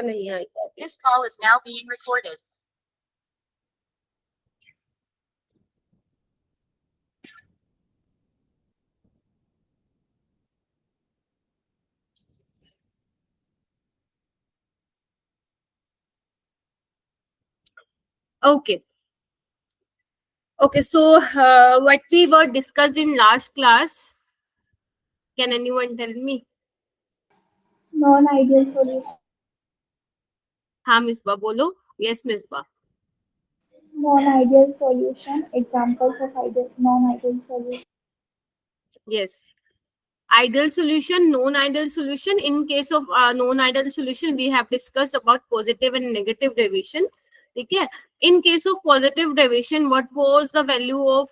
नहीं आई। This call is now being recorded. Okay. Okay, so what we were discussed in last class, can anyone tell me? Non-ideal solution. हाँ मिसबा बोलो. Yes Misbah. Non-ideal solution. Examples of ideal non-ideal solution. Yes. Ideal solution, non-ideal solution. In case of non-ideal solution, we have discussed about positive and negative deviation. Okay. In case of positive deviation, what was the value of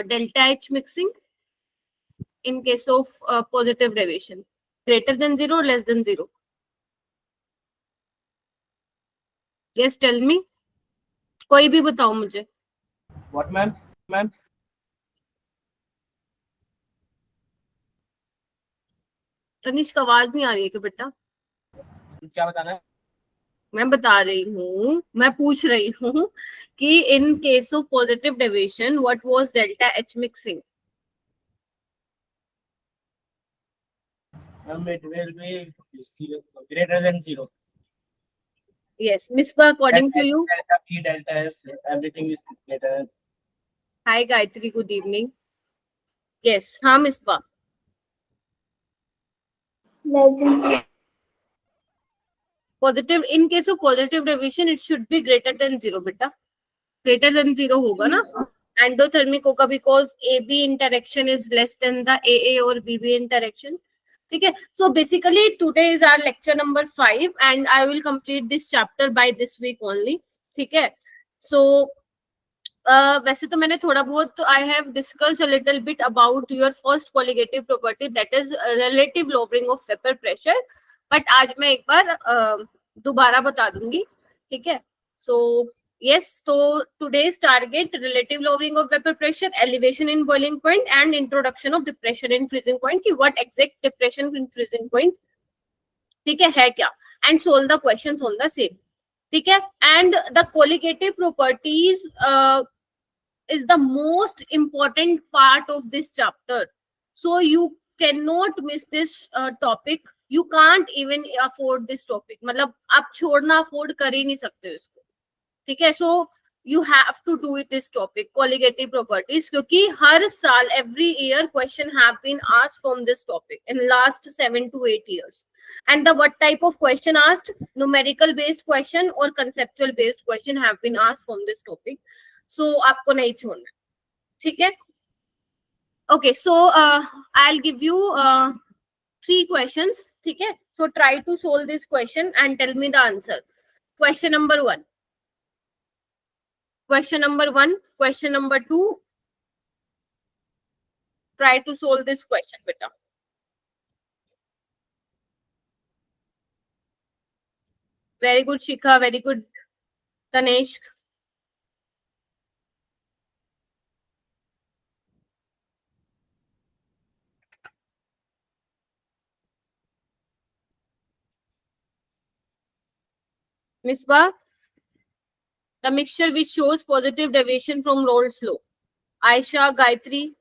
delta H mixing? In case of positive deviation, greater than 0 or less than 0? Yes, tell me. कोई भी बताओ मुझे. What ma'am? Ma'am? Tanishq आवाज नहीं आ रही है क्या बेटा? क्या बताना है? मैं बता रही हूँ, मैं पूछ रही हूँ कि in case of positive deviation, what was delta H mixing? It will be greater than 0. Yes, Misbah, according to you? Delta P, delta S, everything is greater. Hi Gayatri, good evening. Yes, हाँ Misbah. Less than 0. Positive, in case of positive deviation, it should be greater than 0 बेटा. Greater than 0 होगा ना? Endothermic होगा because AB interaction is less than the AA or BB interaction. ठीक है. So basically today is our lecture number 5 and I will complete this chapter by this week only. ठीक है. So वैसे तो मैंने थोड़ा बहुत I have discussed a little bit about your first colligative property, that is relative lowering of vapor pressure, but आज मैं एक बार दोबारा बता दूंगी. ठीक है. So yes, so today's target relative lowering of vapor pressure, elevation in boiling point and introduction of depression in freezing point. कि what exact depression in freezing point ठीक है क्या, and solve the questions on the same. ठीक है. And the colligative properties is the most important part of this chapter, so you cannot miss this topic. You can't even afford this topic, मतलब आप छोड़ना afford कर ही नहीं सकते इसको. ठीक है. So you have to do it this topic, colligative properties, क्योंकि हर साल every year question have been asked from this topic in last 7 to 8 years. And the what type of question asked? Numerical based question or conceptual based question have been asked from this topic. So आपको नहीं छोड़ना. ठीक है. Okay, so I'll give you 3 questions. ठीक है. So try to solve this question and tell me the answer. Question number 1. Question number 1. Question number 2. Try to solve this question, beta. Very good, Shikha. Very good, Tanishq. Misbah, the mixture which shows positive deviation from Rolle's law. Aisha, Gayatri.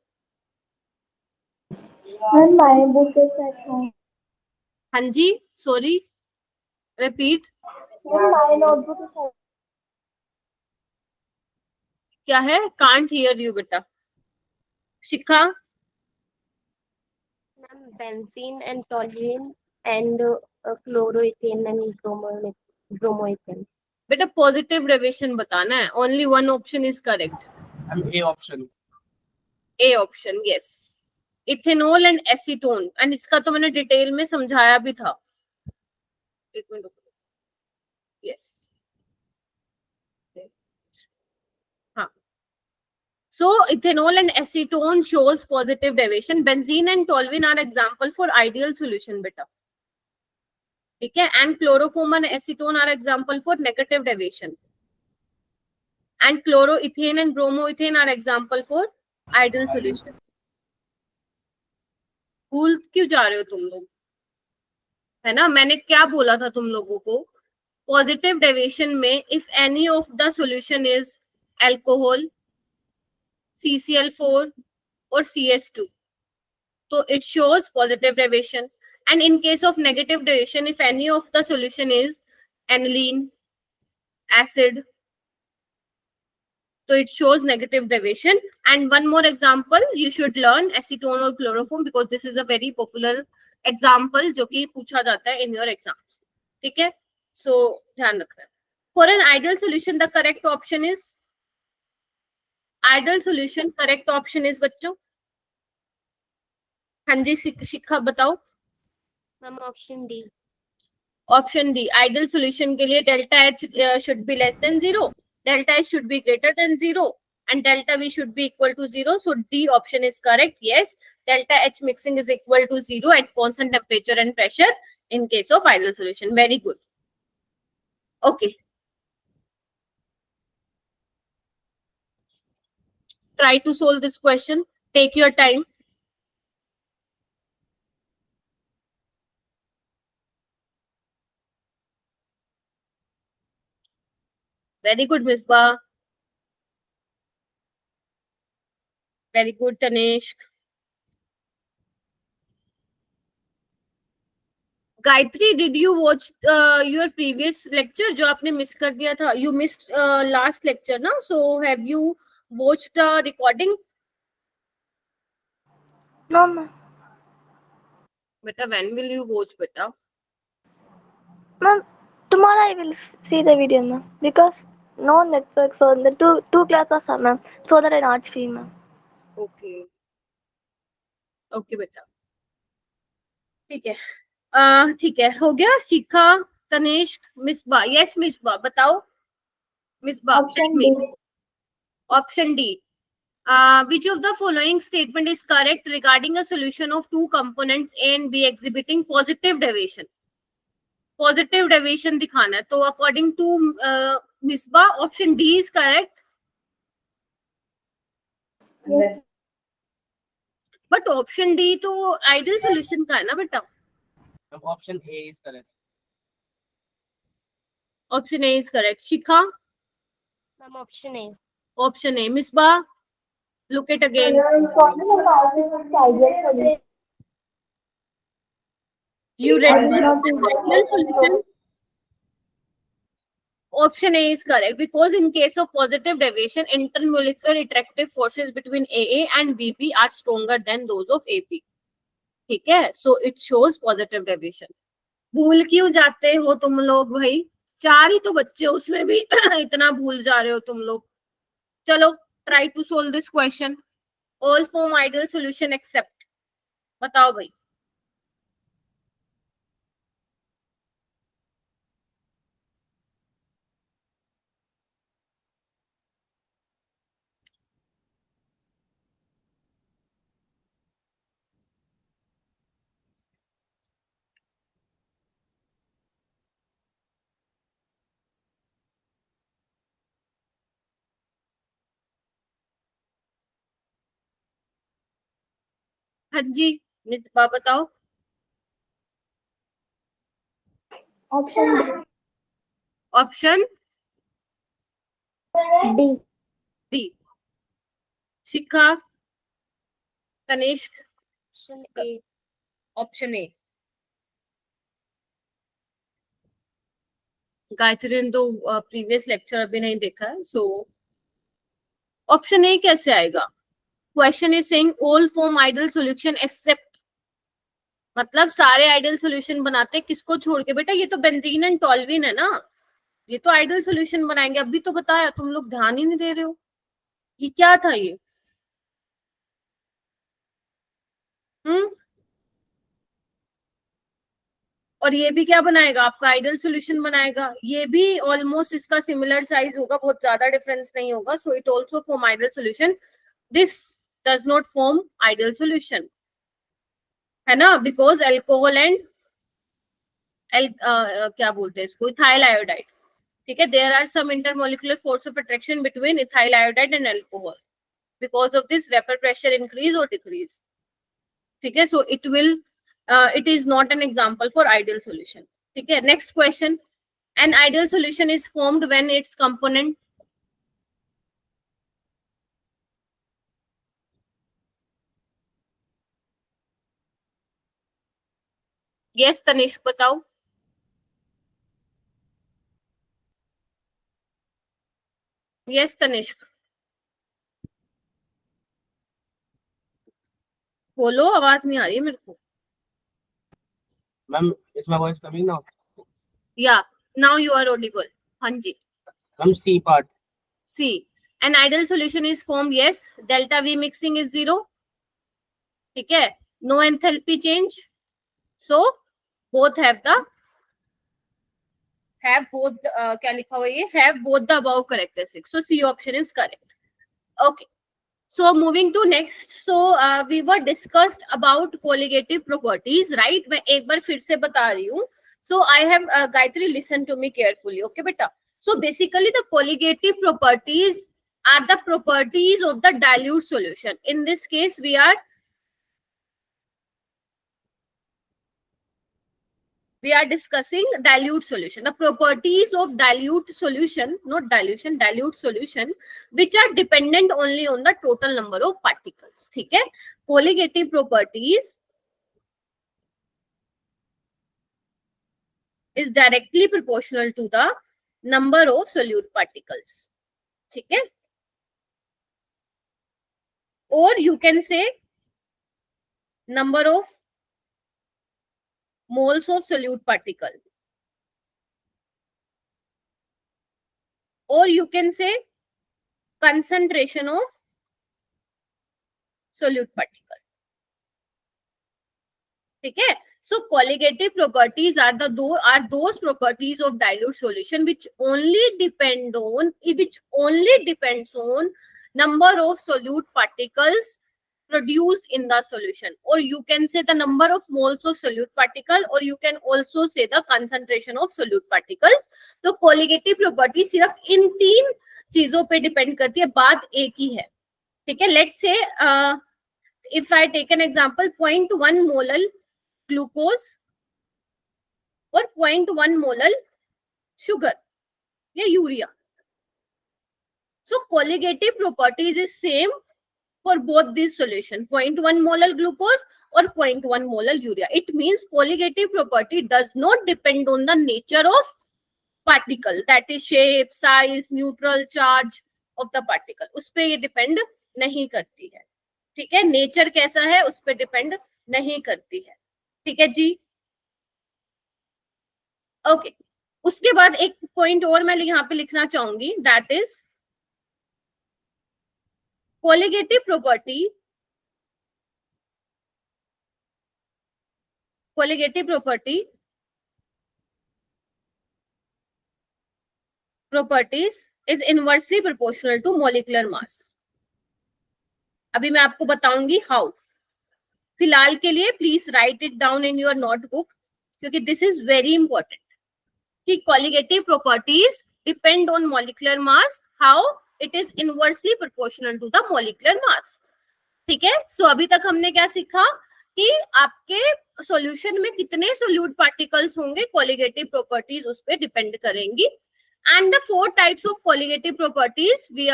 When my book is at home. Hanji, sorry. Repeat. When my notebook is at क्या है? Can't hear you, beta. Shikha. Benzene and toluene and chloroethane and bromoethane. बेटा positive deviation बताना है. Only one option is correct. A option. A option, yes. Ethanol and acetone, and इसका तो मैंने detail में समझाया भी था. एक मिनट. यस. हाँ. So ethanol and acetone shows positive deviation. Benzene and toluene are example for ideal solution, beta. ठीक है. And chloroform and acetone are example for negative deviation. And chloroethane and bromoethane are example for ideal solution. भूल क्यों जा रहे हो तुम लोग? है ना, मैंने क्या बोला था तुम लोगों को, पॉजिटिव डेविएशन में if any of the solution is alcohol, CCl4 or CS2, so it shows positive deviation. And in case of negative deviation, if any of the solution is aniline, acid, so it shows negative deviation. And one more example you should learn, acetone or chloroform, because this is a very popular example जो कि पूछा जाता है in your exams. ठीक है, so ध्यान रखना. For an ideal solution, the correct option is ideal solution. Correct option is बच्चों, हाँ जी शिखा बताओ. Ma'am option D. Option D, ideal solution के लिए delta H should be less than 0, delta H should be greater than 0 and delta V should be equal to 0. So D option is correct. Yes, delta H mixing is equal to 0 at constant temperature and pressure in case of ideal solution. Very good. Okay. Try to solve this question. Take your time. Very good, Misbah. Very good, Tanishq. Gayatri, did you watch your previous lecture जो आपने miss कर दिया था? You missed last lecture ना? So have you watched the recording? No, ma'am. Beta, when will you watch, beta? Ma'am, tomorrow I will see the video, ma'am. Because no network, so the two classes are, ma'am. So that I not see, ma'am. Okay. Okay, beta. ठीक है. ठीक है, हो गया. शिखा, Tanishq, Misbah. Yes, Misbah, बताओ. Misbah, Option D. Option D. Which of the following statement is correct regarding a solution of two components A and B exhibiting positive deviation? Positive deviation दिखाना है. तो according to Misbah, option D is correct. Yes. But option D तो ideal solution का है ना बेटा? Option A is correct. Option A is correct. Shikha, ma'am option A. option A. Misbah, look it again. You read this ideal solution. Option A is correct because in case of positive deviation, intermolecular attractive forces between AA and BB are stronger than those of AP. ठीक है, so it shows positive deviation. भूल क्यों जाते हो तुम लोग भाई? 4 ही तो बच्चे, उसमें भी इतना भूल जा रहे हो तुम लोग. चलो, try to solve this question. All form ideal solution except. बताओ भाई. हाँ जी, मिसबा बताओ. Option D. Option D. D. Shikha, Tanishq, option A. Option A. Gayatri ने तो प्रीवियस लेक्चर अभी नहीं देखा है, सो ऑप्शन ए कैसे आएगा? Question is saying all form ideal solution except, मतलब सारे आइडियल सॉल्यूशन बनाते हैं, किसको छोड़ के बेटा? ये तो बेंजीन एंड टॉल्विन है ना, ये तो आइडियल सॉल्यूशन बनाएंगे. अभी तो बताया, तुम लोग ध्यान ही नहीं दे रहे हो. ये क्या था ये? और ये भी क्या बनाएगा? आपका आइडियल सॉल्यूशन बनाएगा. ये भी ऑलमोस्ट इसका सिमिलर साइज होगा, बहुत ज्यादा डिफरेंस नहीं होगा. So it also form ideal solution. This does not form ideal solution, है ना, बिकॉज अल्कोहल एंड क्या बोलते हैं इसको, इथाइल आयोडाइड. ठीक है, there are some intermolecular force of attraction between ethyl iodide and alcohol. Because of this vapour pressure increase और decrease. ठीक है, so it will it is not an example for ideal solution. ठीक है, next question. An ideal solution is formed when its component yes Tanishq बताओ. Yes Tanishq बोलो, आवाज नहीं आ रही है मेरे को. Ma'am, is my voice coming now? Yeah, now you are audible. हाँ जी. Ma'am, C part. C. An ideal solution is formed, yes. Delta V mixing is 0. ठीक है, no enthalpy change. So both have the क्या लिखा हुआ है, have both the above characteristics. So C option is correct. Okay. So moving to next. So we were discussed about colligative properties, right? मैं एक बार फिर से बता रही हूँ. So I have Gayatri, listen to me carefully, okay beta? So basically the colligative properties are the properties of the dilute solution. In this case we are discussing dilute solution. The properties of dilute solution, not dilution, dilute solution, which are dependent only on the total number of particles. ठीक है, colligative properties is directly proportional to the number of solute particles. ठीक है, or you can say number of moles of solute particle, or you can say concentration of solute particle. ठीक है, so colligative properties are those properties of dilute solution which only depends on number of solute particles produced in the solution, or you can say the number of moles of solute particle, or you can also say the concentration of solute particles. तो colligative property सिर्फ इन तीन चीजों पे depend करती है, बात एक ही है. ठीक है, let's say if I take an example, 0.1 molar glucose or 0.1 molar sugar या urea. So colligative properties is same for both these solution, 0.1 molar glucose or 0.1 molar urea. It means colligative property does not depend on the nature of particle, that is shape, size, neutral charge of the particle. उस पे ये depend नहीं करती है. ठीक है, nature कैसा है उस पे डिपेंड नहीं करती है. ठीक है जी, ओके. उसके बाद एक पॉइंट और मैं यहाँ पे लिखना चाहूंगी, that is colligative properties is inversely proportional to molecular mass. अभी मैं आपको बताऊंगी हाउ. फिलहाल के लिए please right it down in your notebook, क्योंकि दिस इज वेरी इंपॉर्टेंट कि colligative properties depend on molecular mass. How? It is inversely proportional to the molecular mass. ठीक है, सो अभी तक हमने क्या सीखा कि आपके सॉल्यूशन में कितने सोल्यूट पार्टिकल्स होंगे, colligative properties उस पे डिपेंड करेंगी. And the 4 types of colligative properties we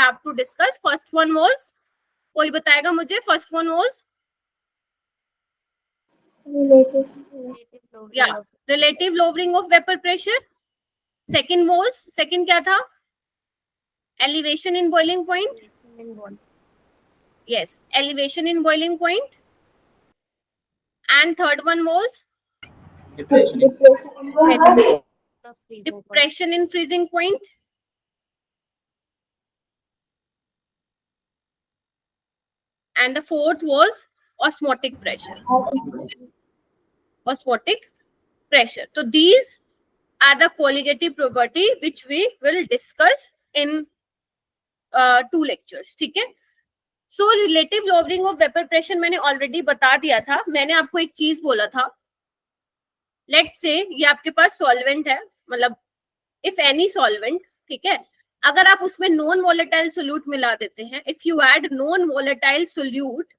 have to discuss. First one was, कोई बताएगा मुझे? First one was relative lowering of vapor pressure. Second क्या था? Elevation in boiling point. Yes, elevation in boiling point. And third one was depression in freezing point. And the fourth was osmotic pressure. So these are the colligative property which we will discuss in 2 lectures. ठीक है, सो relative lowering of vapour pressure मैंने already बता दिया था. मैंने आपको एक चीज बोला था, लेट्स से ये आपके पास सॉल्वेंट है, मतलब इफ एनी सॉल्वेंट, ठीक है, अगर आप उसमें नॉन वोलेटाइल सोल्यूट मिला देते हैं, if you add non volatile solute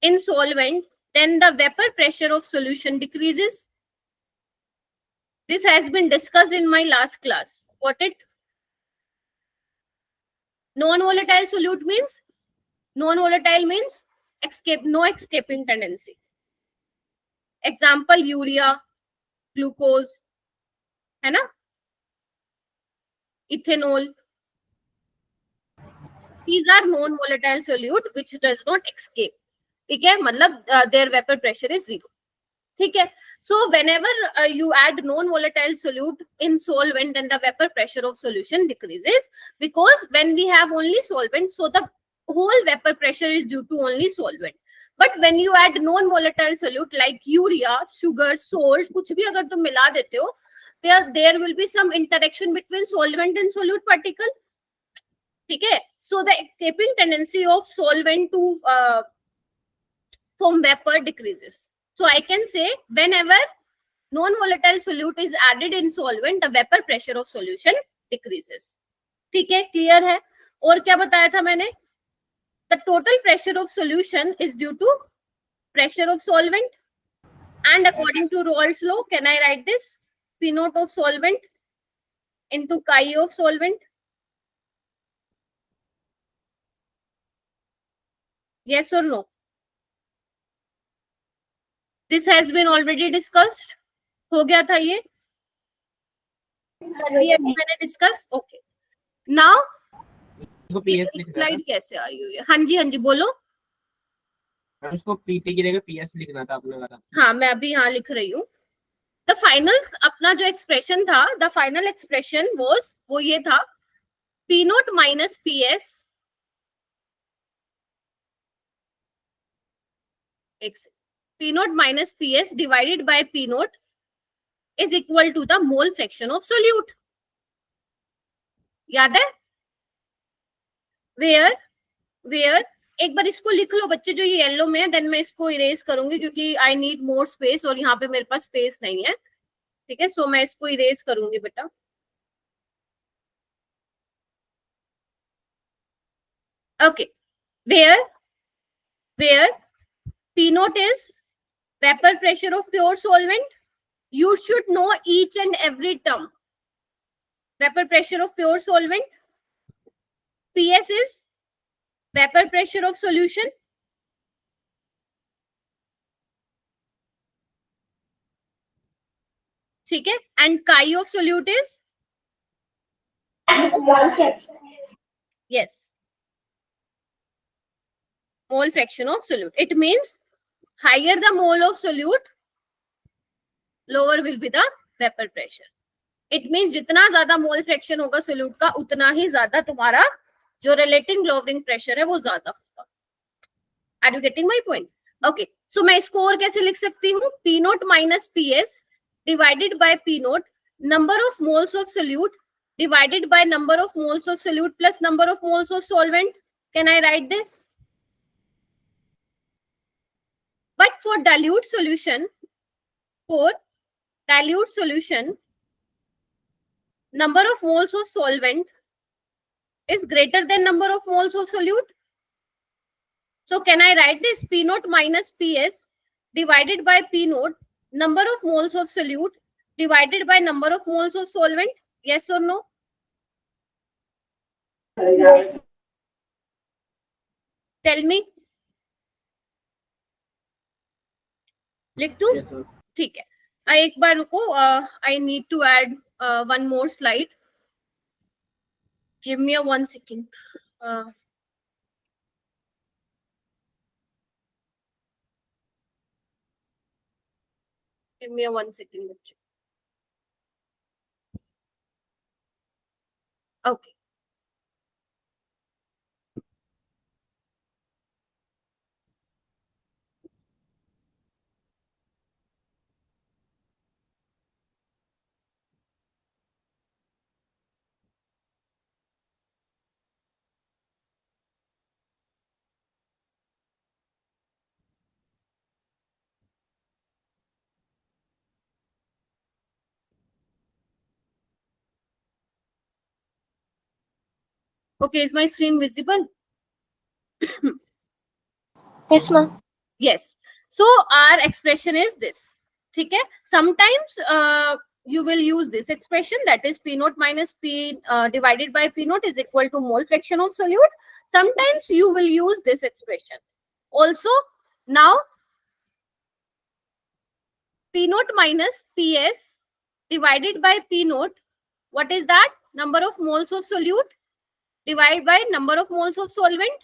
in solvent, then the vapor pressure of solution decreases. This has been discussed in my last class. Got it? Non-volatile solute means no escaping tendency. Example urea, glucose, है ना? Ethanol. These are non-volatile solute which does not escape. ठीक है, मतलब their vapor pressure is 0. ठीक है. So whenever you add non-volatile solute in solvent, then the vapor pressure of solution decreases, because when we have only solvent, so the whole vapor pressure is due to only solvent. But when you add non-volatile solute like urea, sugar, salt, कुछ भी अगर तुम मिला देते हो, there will be some interaction between solvent and solute particle. ठीक है. So the escaping tendency of solvent to form vapor decreases. So I can say whenever non-volatile solute is added in solvent, the vapor pressure of solution decreases. ठीक है, clear है? और क्या बताया था मैंने? The total pressure of solution is due to pressure of solvent, and according to Raoult's law, can I write this? P naught of solvent into chi of solvent. Yes or no? This has been already discussed. हो गया था ये? मैंने discuss. Okay. Now इसको PS लिखना था. Slide कैसे आई हुई है? हाँ जी बोलो. उसको PT की जगह PS लिखना था आपने कहा. हाँ, मैं अभी यहाँ लिख रही हूँ. द फाइनल अपना जो एक्सप्रेशन था, द फाइनल एक्सप्रेशन वाज, वो ये था, P naught minus PS P naught minus PS divided by P note is equal to the mole fraction of solute. याद है? where एक बार इसको लिख लो बच्चे, जो ये येलो में है, देन मैं इसको इरेज करूंगी क्योंकि आई नीड मोर स्पेस और यहाँ पे मेरे पास स्पेस नहीं है. ठीक है, सो मैं इसको इरेज करूंगी बेटा. Okay. where P naught is vapor pressure of pure solvent. You should know each and every term. Vapor pressure of pure solvent. PS is vapor pressure of solution. ठीक है, and chi of solute is, yes, mole fraction of solute. It means higher the mole of solute, lower will be the vapor pressure. It means जितना ज्यादा mole fraction होगा solute का, उतना ही ज्यादा तुम्हारा जो रिलेटिव ग्लोवरिंग प्रेशर है वो ज्यादा होगा. Are you getting my point? Okay. So मैं इसको और कैसे लिख सकती हूँ? P naught minus PS divided by P naught, number of moles of solute divided by number of moles of solute plus number of moles of solvent. Can I write this? But for dilute solution, number of moles of solvent is greater than number of moles of solute. So can I write this? P naught minus PS divided by P naught, number of moles of solute divided by number of moles of solvent. Yes or no? Tell me. लिख दूं? Yes, sir. ठीक है. एक बार रुको. I need to add one more slide. Give me a 1 second. Give me a 1 second. बच्चों. Okay. Okay, is my screen visible? Yes, ma'am. Yes. So our expression is this. ठीक है? Sometimes you will use this expression, that is P naught minus P divided by P naught is equal to mole fraction of solute. Sometimes you will use this expression. Also, now P naught minus PS divided by P naught, what is that? Number of moles of solute divided by number of moles of solvent.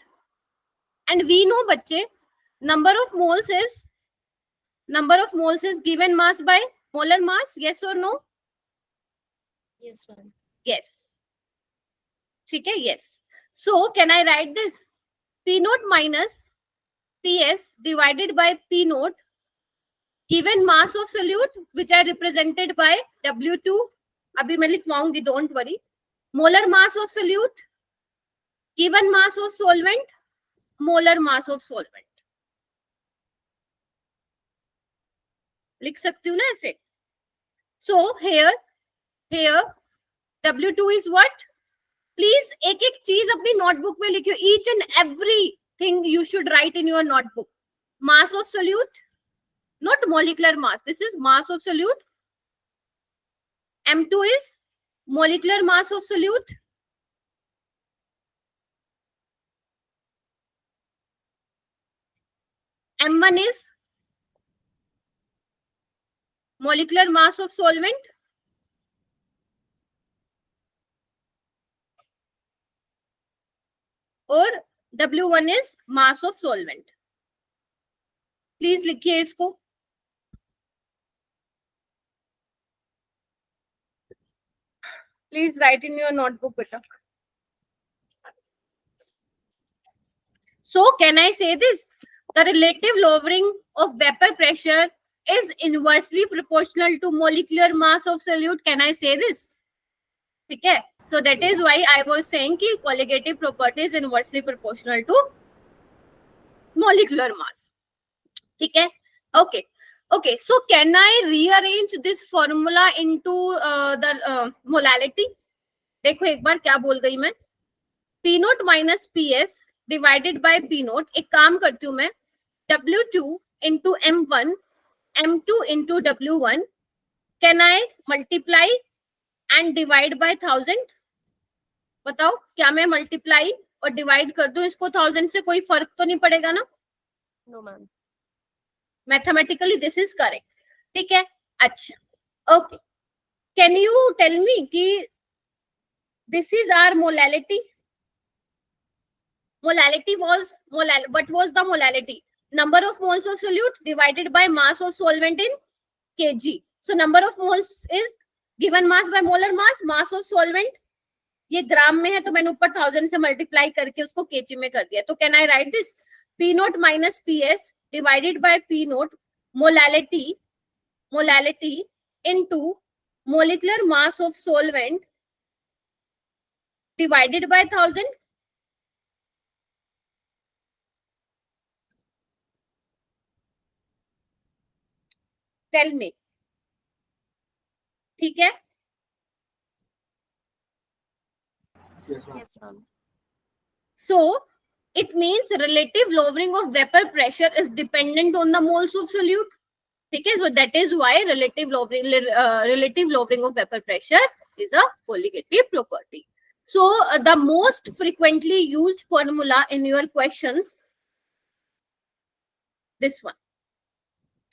And we know, बच्चे, number of moles is given mass by molar mass. Yes or no? Yes, ma'am. Yes. ठीक है? Yes. So can I write this? P naught minus PS divided by P naught given mass of solute which are represented by W2. अभी मैं लिखवाऊंगी, don't worry. Molar mass of solute given mass of solvent, molar mass of solvent. लिख सकती हूँ ना ऐसे? So here W2 is what? Please एक एक चीज अपनी नोटबुक में लिखियो. Each and everything you should write in your notebook. Mass of solute, not molecular mass. This is mass of solute. M2 is molecular mass of solute. M1 is molecular mass of solvent. और W1 is mass of solvent. Please लिखिए इसको. Please write in your notebook, beta. So can I say this? The relative lowering of vapor pressure is inversely proportional to molecular mass of solute. Can I say this? ठीक है? So that is why I was saying कि colligative property is inversely proportional to molecular mass. ठीक है? Okay. Okay. So can I rearrange this formula into the molality? देखो एक बार क्या बोल गई मैं. P naught minus PS divided by P naught. एक काम करती हूँ मैं. W2 into M1, M2 into W1. Can I multiply and divide by 1000? बताओ क्या मैं मल्टीप्लाई और डिवाइड कर दूं इसको 1000 से? कोई फर्क तो नहीं पड़ेगा ना? No, ma'am. Mathematically this is correct. ठीक है? अच्छा, okay. Can you tell me कि this is our molality. Molality was what was the molality? Number of moles of solute divided by mass of solvent in kg. So number of moles is given mass by molar mass. Mass of solvent ये ग्राम में है तो मैंने ऊपर 1000 से multiply करके उसको KG में कर दिया. तो can I right this? P naught minus PS divided by P naught molality into molecular mass of solvent divided by 1000. Tell me. ठीक है? Yes, ma'am. So it means relative lowering of vapor pressure is dependent on the moles of solute. ठीक है? So that is why relative lowering of vapor pressure is a colligative property. So the most frequently used formula in your questions, this one.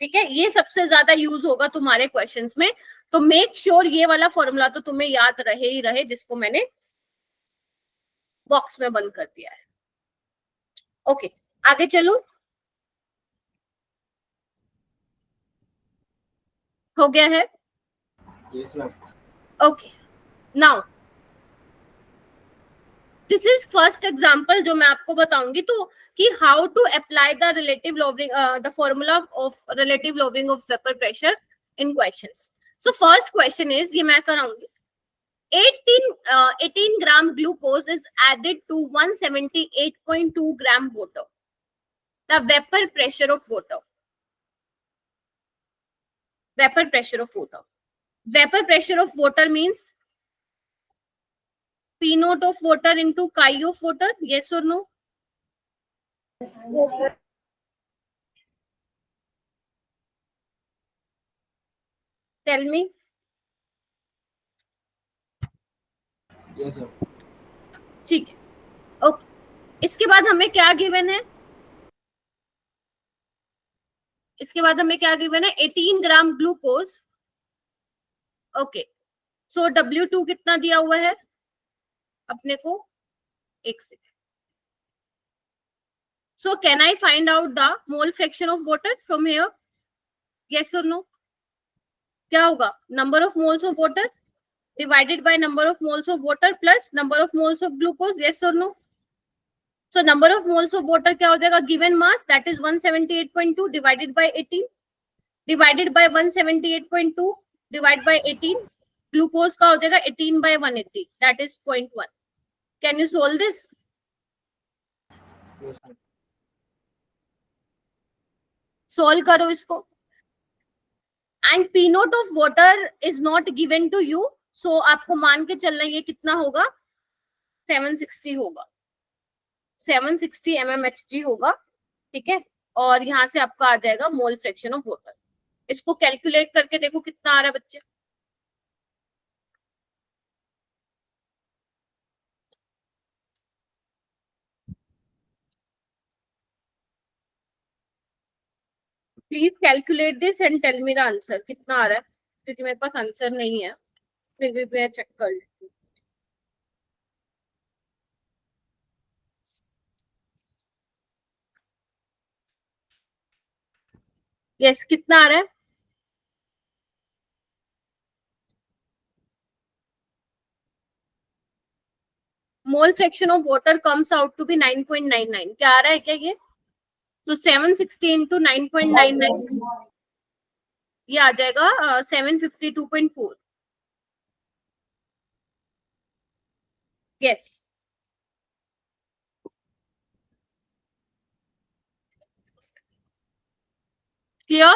ठीक है? ये सबसे ज्यादा use होगा तुम्हारे questions में. तो मेक श्योर ये वाला फॉर्मूला तो तुम्हें याद रहे ही रहे, जिसको मैंने बॉक्स में बंद कर दिया है. ओके, आगे चलो. हो गया है? Yes, ma'am. Okay, now this is first example जो मैं आपको बताऊंगी. तो कि how to apply the relative lowering, the formula of relative lowering of vapour pressure in questions. So first question is, ये मैं कराऊंगी. 18 gram glucose is added to 178.2 gram water. The vapor pressure of water. Vapor pressure of water. Vapor pressure of water means P naught of water into chi of water. Yes or no? Tell me. Yes, sir. ठीक है, okay. इसके बाद हमें क्या given है? इसके बाद हमें क्या गिवन है? 18 ग्राम ग्लूकोज। ओके, सो W2 कितना दिया हुआ है अपने को? एक second. So can I find out the mole fraction of water from here? Yes और नो? क्या होगा? Number of moles of water divided by number of moles of water plus number of moles of glucose. Yes or no? So number of moles of water क्या हो जाएगा? Given mass, that is 178.2 divided by 18 divided by 178.2 divided by 18. Glucose का हो जाएगा 18 by 180, that is 0.1. Can you solve this? Yes, sir. Solve करो इसको. And P naught of water is not given to you, so आपको मान के चलना ये कितना होगा? 760 होगा, 760 mmHg होगा, ठीक है। और यहाँ से आपका आ जाएगा मोल फ्रैक्शन ऑफ वाटर। इसको कैलकुलेट करके देखो कितना आ रहा है बच्चे। Please calculate this and tell me the answer, कितना आ रहा है, क्योंकि मेरे पास आंसर नहीं है, फिर भी मैं चेक कर लेती हूँ। यस, कितना आ रहा है? Mole fraction of water comes out to be 9.99। क्या आ रहा है क्या ये? सो 760 इंटू 9.99, ये आ जाएगा 752.4। Yes, clear?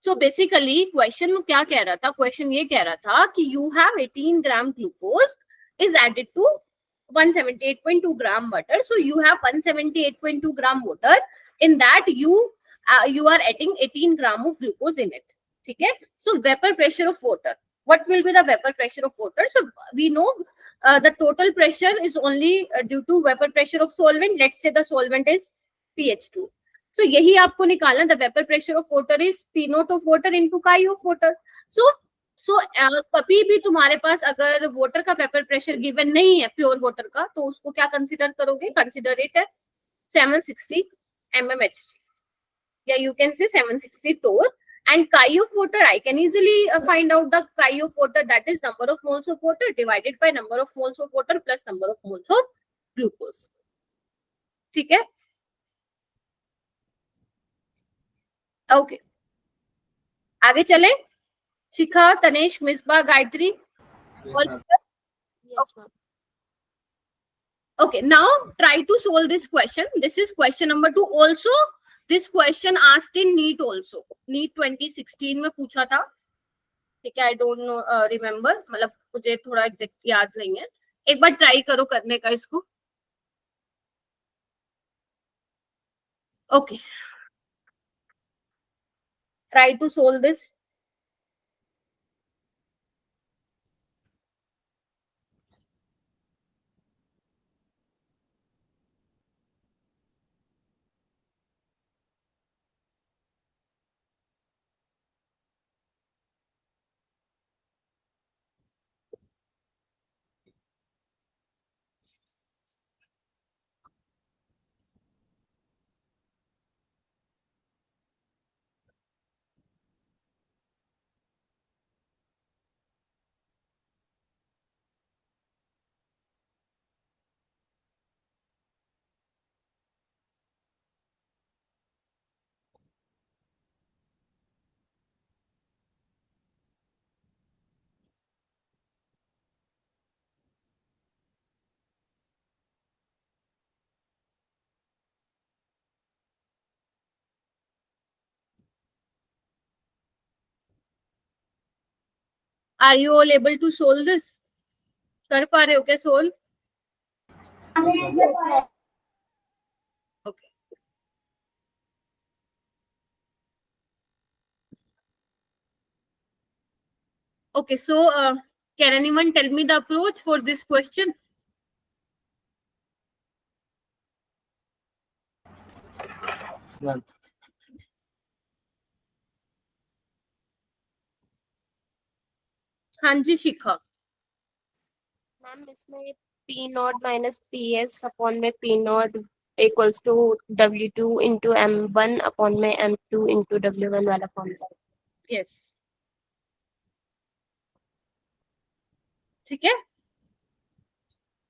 So basically question क्या कह रहा था? क्वेश्चन ये कह रहा था कि you have 18 gram glucose is added to 178.2 gram water. So you have 178.2 gram water. In that you are adding 18 gram of glucose in it. ठीक है? So vapor pressure of water. What will be the vapor pressure of water? So we know the total pressure is only due to vapor pressure of solvent. Let's say the solvent is pH2. So यही आपको निकालना। The vapor pressure of water is P naught of water into chi of water. So कभी भी तुम्हारे पास अगर water का vapour pressure given नहीं है, प्योर वाटर का, तो उसको क्या कंसीडर करोगे? कंसीडर इट है 760 mmHg, या यू कैन से 760 torr. And chi of water, I can easily find out the chi of water, that is number of moles of water divided by number of moles of water plus number of moles of glucose. ठीक है, okay, आगे चले। शिखा, Tanesh, Misbah, Gayatri, Yes, all ma'am. Yes, ma'am. Okay, now try to solve this question. This is question number 2. Also, this question asked in NEET also. NEET 2016 में पूछा था, ठीक है। I don't know, remember, मतलब मुझे थोड़ा एग्जैक्ट याद नहीं है। एक बार ट्राई करो करने का इसको। Okay, try to solve this. Are you all able to solve this? कर पा रहे हो क्या solve? Okay. Okay, so can anyone tell me the approach for this question? None. हाँ जी शिखा. मैम इसमें P nought minus PS upon में P nought equals to W2 into M1 upon में M2 इंटू W1 वाला formula. Yes. ठीक है.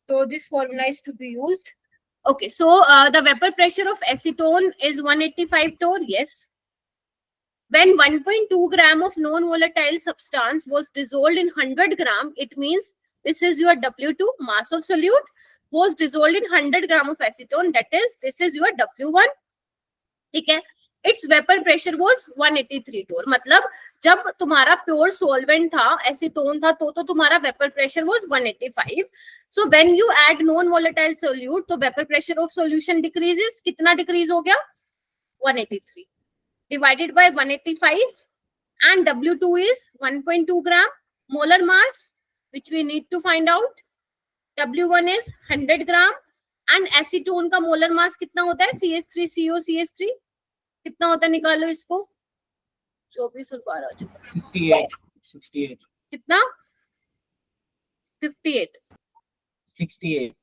So this formula is to be used. Okay, so the vapor pressure of acetone is 185 torr. Yes. When 1.2 gram of non-volatile substance was dissolved in 100 gram, it means this is your W2 mass of solute was dissolved in 100 gram of acetone. That is, this is your W1. ठीक है. Its vapor pressure was 183 torr. मतलब जब तुम्हारा pure solvent था, acetone था, तो तुम्हारा vapour pressure was 185. So when you add non volatile solute तो vapour pressure of solution decreases. कितना डिक्रीज हो गया? 183 divided by 185 and W2 is 1.2 gram molar mass which we need to find out. W1 is 100 gram and acetone का molar mass कितना होता है? CH3COCH3 कितना होता है? निकालो इसको. 24 और 12 68. कितना? 58. 68.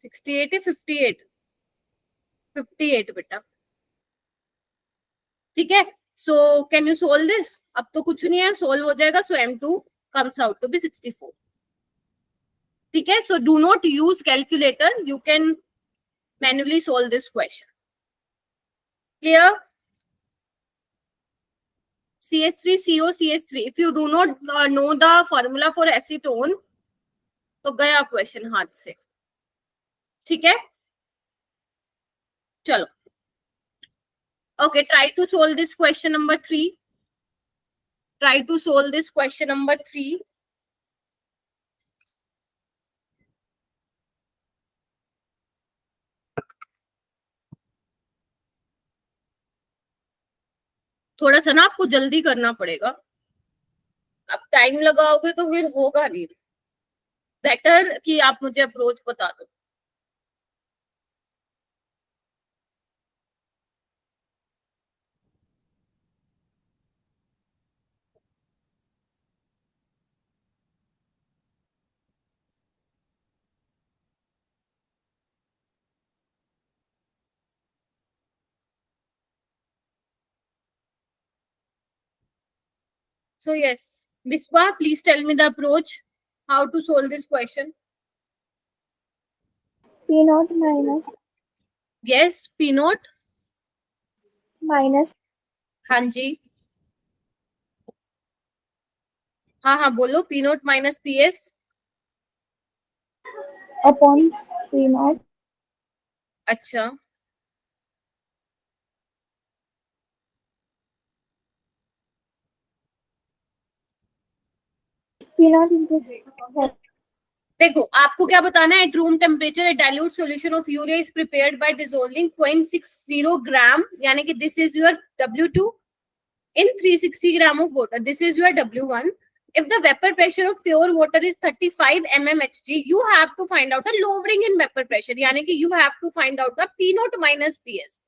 68 है 58. 58 बेटा. ठीक है. So can you solve this? अब तो कुछ नहीं है, सोल्व हो जाएगा. सो M2 comes out to be 64. ठीक है. So do not use calculator, you can manually solve this question. Clear? CH3COCH3. If you do not know the formula for acetone, तो गया क्वेश्चन हाथ से. ठीक है. चलो. Okay, try to solve this question number 3. Try to solve this question number 3. थोड़ा सा ना आपको जल्दी करना पड़ेगा. अब टाइम लगाओगे तो फिर होगा नहीं. बेटर कि आप मुझे अप्रोच बता दो. So yes, Biswa, please tell me the approach. How to solve this question? P naught minus Yes, P naught. minus हाँ जी. हाँ हाँ बोलो. P naught minus PS. upon P naught अच्छा. P naught into देखो आपको क्या बताना है. At room temperature a dilute solution of urea is prepared by dissolving 0.60 gram, यानी कि this is your W2 in 360 gram of water. This is your W1. If the vapor pressure of pure water is 35 mmHg, you have to find out the lowering in vapor pressure. यानी कि you have to find out the P naught minus PS.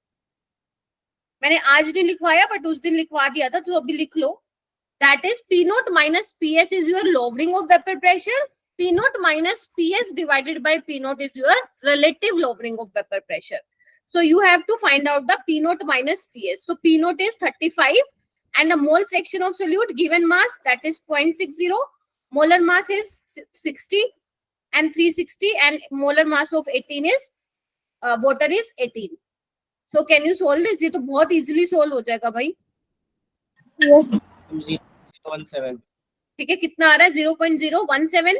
मैंने आज नहीं लिखवाया but उस दिन लिखवा दिया था, तो अभी लिख लो. That is P naught minus PS is your lowering of vapor pressure. P naught minus PS divided by P naught is your relative lowering of vapor pressure. So you have to find out the P naught minus PS. So P naught is 35 and the mole fraction of solute given mass, that is 0.60. Molar mass is 60 and 360 and molar mass of 18 is water is 18. So can you solve this? ये तो बहुत easily solve हो जाएगा भाई. yes 0.017. ठीक है. कितना आ रहा है? 0.017.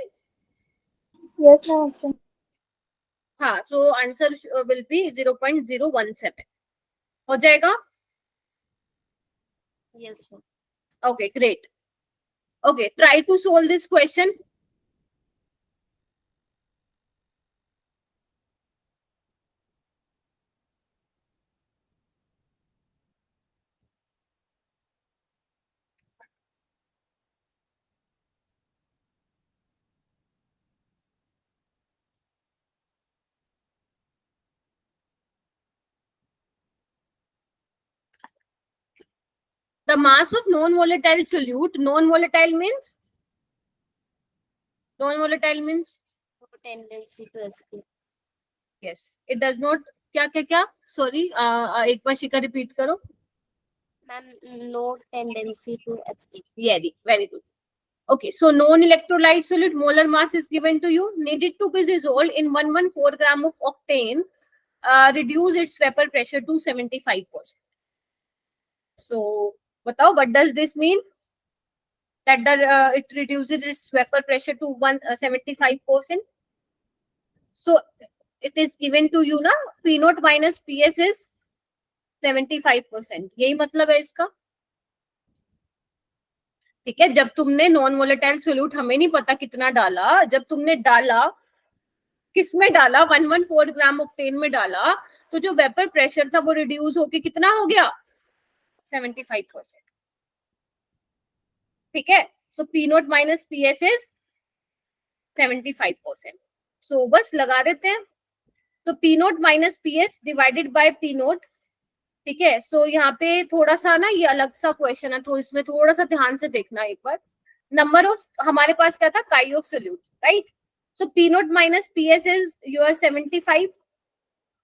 yes no option हाँ. So answer will be 0.017. हो जाएगा. Yes, sir. Okay, great. Okay, try to solve this question. The mass of non-volatile solute, non-volatile means No tendency to escape. yes, it does not, क्या, sorry, एक बार शिका repeat करो. Ma'am, no tendency to escape. Very good. Okay, so non-electrolyte solute molar mass is given to you. Needed to be dissolved in 114 gram of octane. Reduce its vapor pressure to 75%. So, बताओ, what does this mean? That it reduces its vapor pressure to 75%. So, it is given to you, na? P naught minus PS is 75%. यही मतलब है इसका. ठीक है, जब तुमने non volatile solute, हमें नहीं पता कितना डाला, जब तुमने डाला, किस में डाला, 114 ग्राम ऑक्टेन में डाला, तो जो वेपर प्रेशर था वो रिड्यूस होके कितना हो गया, 75%. ठीक है, so P nought minus P S is 75%. So बस लगा देते हैं. तो P nought minus P S divided by P nought. ठीक है, सो यहाँ पे थोड़ा सा ना ये अलग सा क्वेश्चन है, तो इसमें थोड़ा सा ध्यान से देखना एक बार. नंबर ऑफ, हमारे पास क्या था, काई of solute, right? So P nought minus P S is your 75.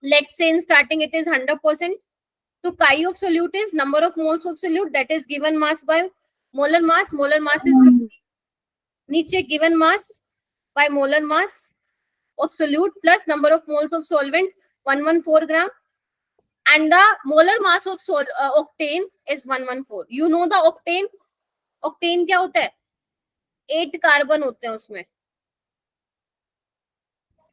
Let's say in starting it is 100%. तो काई of solute is number of moles of solute that is given mass by molar mass. Molar mass is 50. नीचे given mass by molar mass of solute plus number of moles of solvent 114 gram, and the molar mass of octane is 114. You know the octane? Octane क्या होता है? 8 carbon होते हैं उसमें.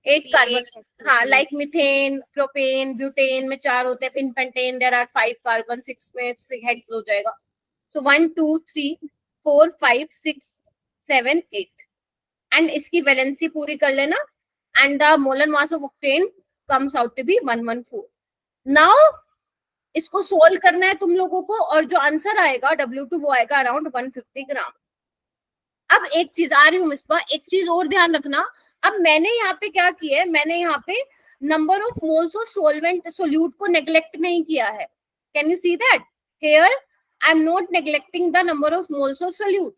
8 carbon, हाँ, like methane, propane, butane में 4 होते हैं. In pentane there are 5 carbon, 6 में hex हो जाएगा. So 1 2 3 4 5 6 7 8, and इसकी वैलेंसी पूरी कर लेना. And the molar mass of octane comes out to be 114. Now इसको सोल्व करना है तुम लोगों को, और जो आंसर आएगा W2 वो आएगा अराउंड 150 ग्राम. अब एक चीज आ रही हूँ मिसबा, एक चीज और ध्यान रखना. अब मैंने यहाँ पे क्या किया है, मैंने यहाँ पे number of moles of solvent solute को नेग्लेक्ट नहीं किया है. Can you see that? Here I am not neglecting the number of moles of solute.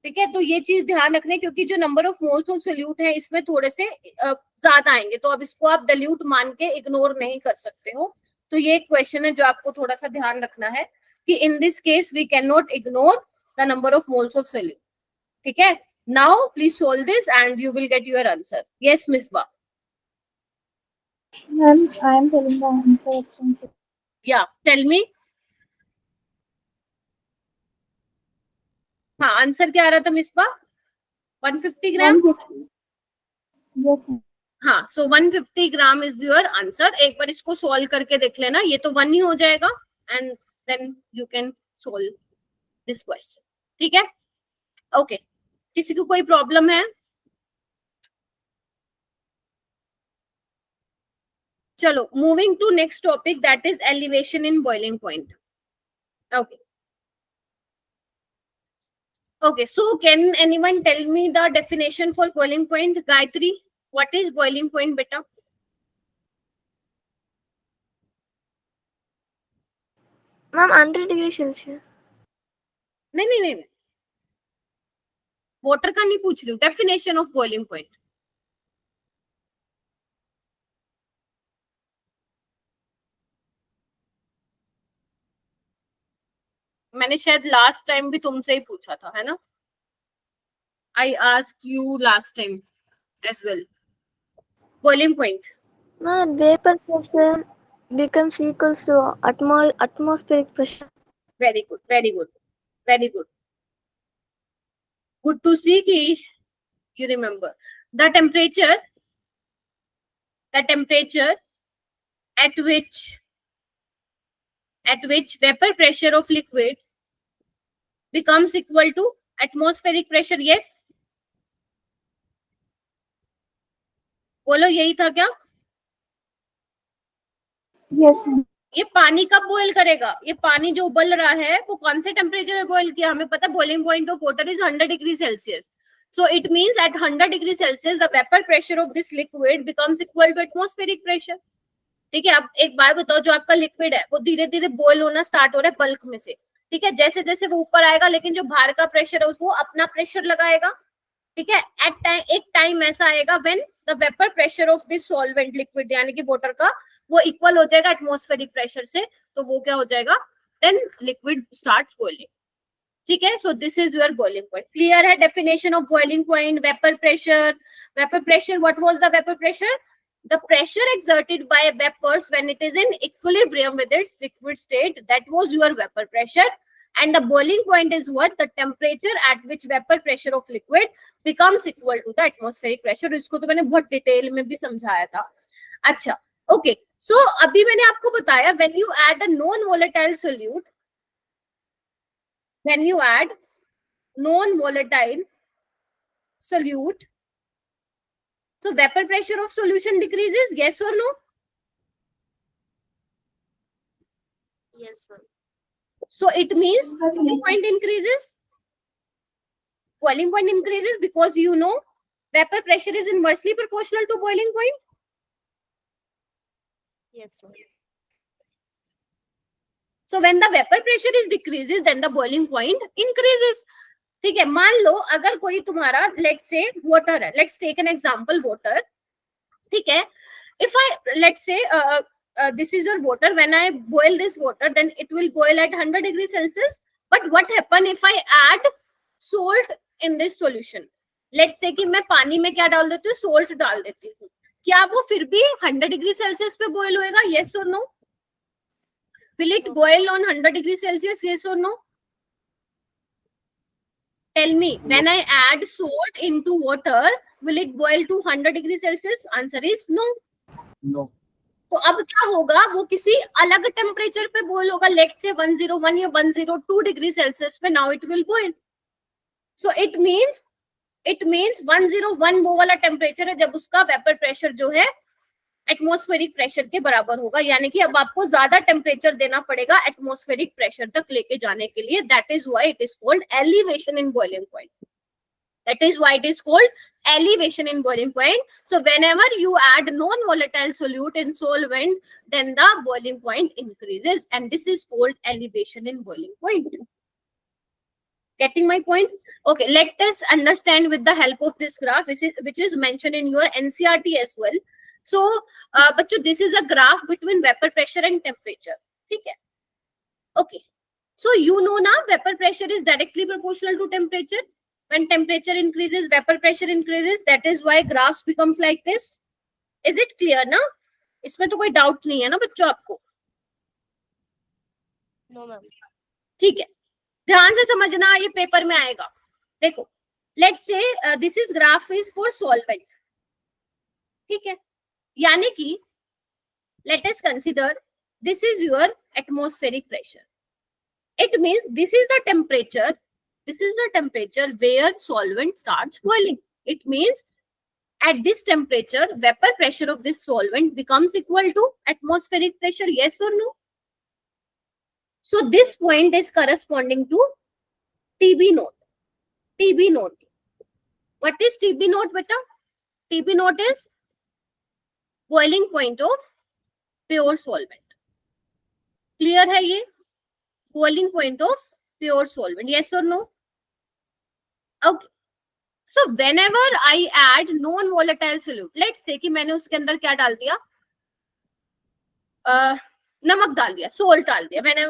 ठीक है, तो ये चीज ध्यान रखने, क्योंकि जो number of moles of solute है इसमें थोड़े से ज्यादा आएंगे, तो अब इसको आप डाइल्यूट मान के इग्नोर नहीं कर सकते हो. तो ये एक क्वेश्चन है जो आपको थोड़ा सा ध्यान रखना है कि in this case we can not ignore the number of moles of solute. ठीक है, now please solve this and you will get your answer. Yes Misbah. Ma'am, I am telling the answer. या टेल मी. हाँ, answer क्या आ रहा था मिसबा? 150 ग्राम. Yes, ma'am. हाँ, सो 150 gram is your answer. एक बार इसको सॉल्व करके देख लेना, ये तो 1 ही हो जाएगा, and then you can solve this question. ठीक है, ओके. किसी को कोई प्रॉब्लम है? चलो, moving to next topic, that is elevation in boiling point. Okay. Okay, so can anyone tell me the definition for boiling point? Gayatri, what is boiling point, beta? Ma'am, 100 degrees Celsius. नहीं. Water का नहीं पूछ रही हूँ. Definition of boiling point. मैंने शायद last time भी तुमसे ही पूछा था, है ना? I asked you last time as well. Boiling point. Ma'am, vapor pressure becomes equals to atmospheric pressure. Very good, very good, very good. Good to see कि you remember. The temperature at which vapor pressure of liquid becomes equal to atmospheric pressure. Yes, बोलो, यही था क्या? Yes, ma'am. ये पानी कब boil करेगा? ये पानी जो उबल रहा है वो कौन से टेम्परेचर में बॉईल किया? हमें पता boiling point of water is 100 degree Celsius. So it means at 100 degree Celsius the vapor pressure of this liquid becomes equal to atmospheric pressure. ठीक है, अब एक बात बताओ, जो आपका लिक्विड है वो धीरे धीरे बॉईल होना स्टार्ट हो रहा है बल्क में से. ठीक है, जैसे जैसे वो ऊपर आएगा, लेकिन जो बाहर का प्रेशर है वो अपना प्रेशर लगाएगा, ठीक है। एट टाइम, एक टाइम ऐसा आएगा when the vapour pressure of this solvent liquid यानी कि वाटर का वो इक्वल हो जाएगा एटमॉस्फेरिक प्रेशर से, तो वो क्या हो जाएगा, देन लिक्विड स्टार्ट्स बॉइलिंग, ठीक है। So this is your boiling point. Clear है definition of boiling point? Vapour pressure, what was the vapour pressure? The pressure exerted by vapors when it is in equilibrium with its liquid state, that was your vapor pressure. And the boiling point is what? The temperature at which vapor pressure of liquid becomes equal to the atmospheric pressure. इसको तो मैंने बहुत detail में भी समझाया था। अच्छा, okay, सो अभी मैंने आपको बताया when you add a non-volatile solute, when you add non-volatile solute, so vapor pressure of solution decreases, yes or no? Yes, ma'am. So it means boiling point increases. Boiling point increases because you know vapor pressure is inversely proportional to boiling point. Yes, ma'am. So when the vapor pressure is decreases, then the boiling point increases. ठीक है, मान लो अगर कोई तुम्हारा let's say water है, let's take an example water, ठीक है। If I let's say this is your water, when I boil this water, then it will boil at 100 degrees Celsius. But what happen if I add salt in this solution? Let's say कि मैं पानी में क्या डाल देती हूँ, salt डाल देती हूँ, क्या वो फिर भी 100 डिग्री सेल्सियस पे बॉयल होएगा? Yes or no? Will it boil on 100 degrees Celsius? Yes or no? Tell me, when I add salt into water, will it boil to 100 degrees Celsius? Answer is no. No. तो अब क्या होगा, वो किसी अलग temperature पे boil होगा, let's say 101 या 102 डिग्री सेल्सियस पे, now it will boil. So it means 101 वो वाला टेम्परेचर है जब उसका वेपर प्रेशर जो है एटमॉस्फेरिक प्रेशर के बराबर होगा, यानी कि अब आपको ज्यादा टेम्परेचर देना पड़ेगा एटमॉस्फेरिक प्रेशर तक लेके जाने के लिए। That is why it is called elevation in boiling point. That is why it is called elevation in boiling point. So whenever you add non-volatile solute in solvent, then the boiling point increases, and this is called elevation in boiling point. Getting my point? Okay, let us understand with the help of this graph, which is mentioned in your NCERT as well. So, बच्चों, this is a graph between vapor pressure and temperature. ठीक है? Okay. So you know now vapor pressure is directly proportional to temperature. When temperature increases, vapor pressure increases. That is why graphs becomes like this. Is it clear ना? इसमें तो कोई doubt नहीं है ना बच्चों आपको? No, ma'am. ठीक है, ध्यान से समझना, ये पेपर में आएगा। देखो, let's say this is graph is for solvent, ठीक है, यानी कि let us consider this is your atmospheric pressure. It means this is the temperature. This is the temperature where solvent starts boiling. It means at this temperature, vapor pressure of this solvent becomes equal to atmospheric pressure. Yes or no? So this point is corresponding to TB naught. TB naught. What is TB naught, beta? TB naught is boiling point of pure solvent. Clear है ये? Boiling point of pure solvent. Yes or no? Okay. So whenever I add non-volatile solute, let's say कि मैंने उसके अंदर क्या डाल दिया, नमक डाल दिया, salt डाल दिया मैंने,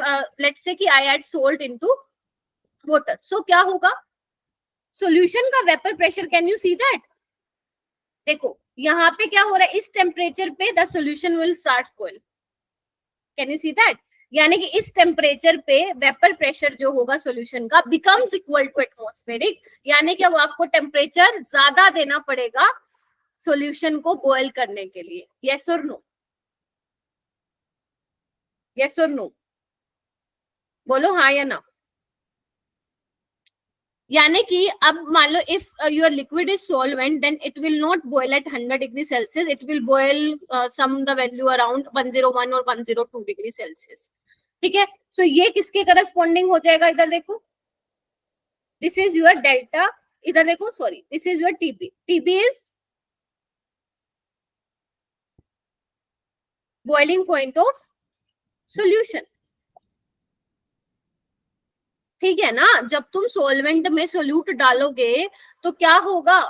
let's say कि I add salt into water. So क्या होगा, solution का vapor pressure, can you see that? देखो यहाँ पे क्या हो रहा है, इस टेम्परेचर पे the solution will start boil. Can you see that? यानी कि इस टेम्परेचर पे वेपर प्रेशर जो होगा सॉल्यूशन का बिकम्स इक्वल टू एटमॉस्फेरिक, यानी कि अब आपको टेम्परेचर ज्यादा देना पड़ेगा सॉल्यूशन को बॉयल करने के लिए। यस और नो? यस और नो? बोलो हाँ या ना। यानी कि अब मान लो if your liquid is solvent, then it will not boil at 100 degree Celsius, it will boil some the value around 101 और 102 डिग्री सेल्सियस। ठीक है, सो ये किसके करस्पॉन्डिंग हो जाएगा, इधर देखो, दिस इज योर डेल्टा, इधर देखो, sorry, this is your TB, TB is boiling point of solution. ठीक है ना। जब तुम सॉल्वेंट में सोल्यूट डालोगे तो क्या होगा,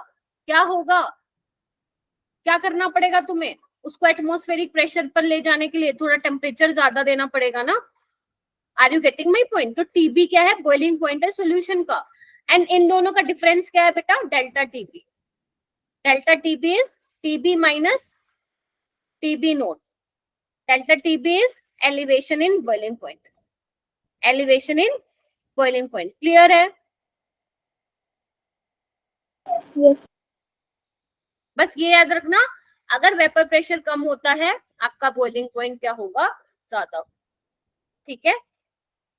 क्या होगा, क्या करना पड़ेगा तुम्हें, उसको एटमॉस्फेरिक प्रेशर पर ले जाने के लिए थोड़ा टेम्परेचर ज्यादा देना पड़ेगा ना। Are you getting my point? तो टीबी क्या है, बॉइलिंग पॉइंट है सोल्यूशन का। एंड इन दोनों का डिफरेंस क्या है बेटा, delta TB. Delta TB is TB minus TB nought. Delta TB is elevation in boiling point, elevation in boiling point. Clear है? Yes. बस ये याद रखना, अगर वेपर प्रेशर कम होता है आपका बॉइलिंग पॉइंट क्या होगा, ज्यादा। ठीक है,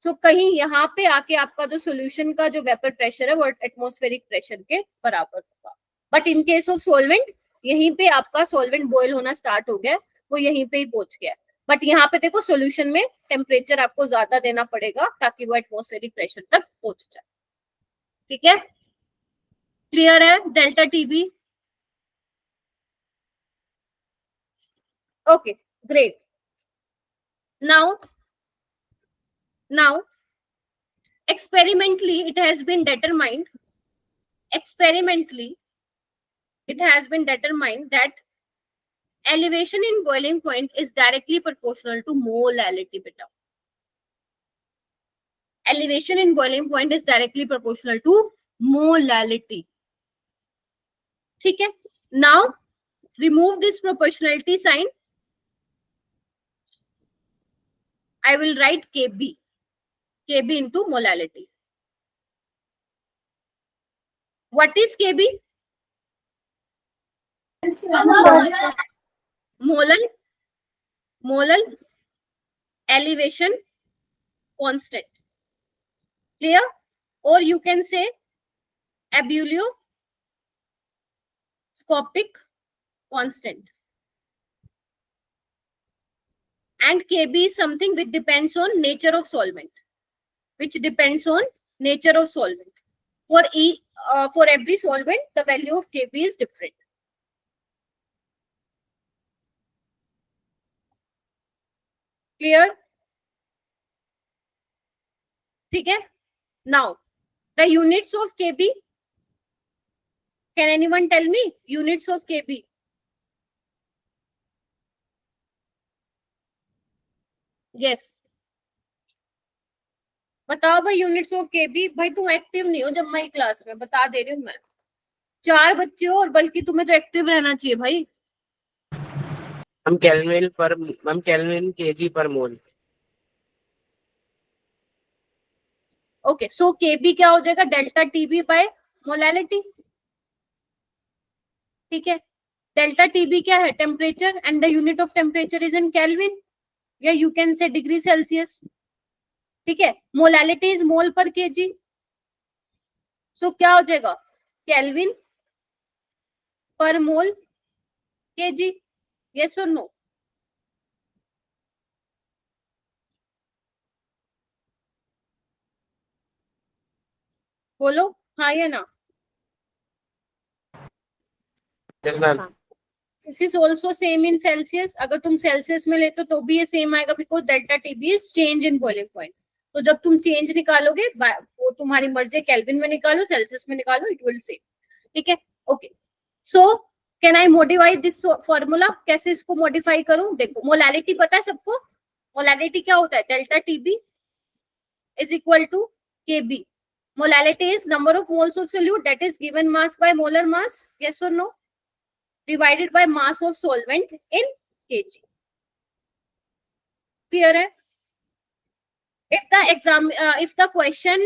तो कहीं यहाँ पे आके आपका जो सोल्यूशन का जो वेपर प्रेशर है वो एटमॉस्फेरिक प्रेशर के बराबर होगा। But in case of solvent, यहीं पे आपका सॉल्वेंट बॉयल होना स्टार्ट हो गया, वो यहीं पे ही पहुंच गया। बट यहाँ पे देखो सोल्यूशन में टेम्परेचर आपको ज्यादा देना पड़ेगा ताकि वो एटमॉस्फेरिक प्रेशर तक पहुंच जाए। ठीक है, क्लियर है delta TB? Okay, great. Now experimentally it has been determined that elevation in boiling point is directly proportional to molality beta. Elevation in boiling point is directly proportional to molality. ठीक है, now remove this proportionality sign. I will write kb into molality. What is kb? Molal elevation constant. Clear? Or you can say ebullioscopic constant. And kb is something which depends on nature of solvent, for every solvent the value of kb is different. Clear? ठीक है, now the units of kb, can anyone tell me units of kb? yes, बताओ भाई units of केबी। भाई तुम active नहीं हो जब मैं क्लास में बता दे रही हूँ। मैं 4 बच्चे हो और बल्कि तुम्हें तो एक्टिव रहना चाहिए भाई। हम केल्विन केजी पर मोल। ओके, सो केबी क्या हो जाएगा, डेल्टा टीबी बाय मोलैलिटी। ठीक है, डेल्टा टीबी क्या है, temperature, and the unit of temperature is in kelvin, या you can say degree Celsius. ठीक है, मोलैलिटी इज मोल पर केजी, सो क्या हो जाएगा, केल्विन पर मोल केजी। यस और नो? बोलो हाँ या ना। Yes ma'am. This is also same in Celsius. अगर तुम सेल्सियस में लेते तो भी ये सेम आएगा, because delta TB is change in boiling point. तो जब तुम चेंज निकालोगे वो तुम्हारी मर्जी, केल्विन में निकालो सेल्सियस में निकालो, इट विल सेम। ठीक है, okay. So can I modify this formula? कैसे इसको मॉडिफाई करूं? देखो, मोलैलिटी पता है सबको। मोलैलिटी क्या होता है, delta TB is equal to KB. Molality is number of moles of solute that is given mass by molar mass, yes और no, divided by mass of solvent in kg. Clear है? If the question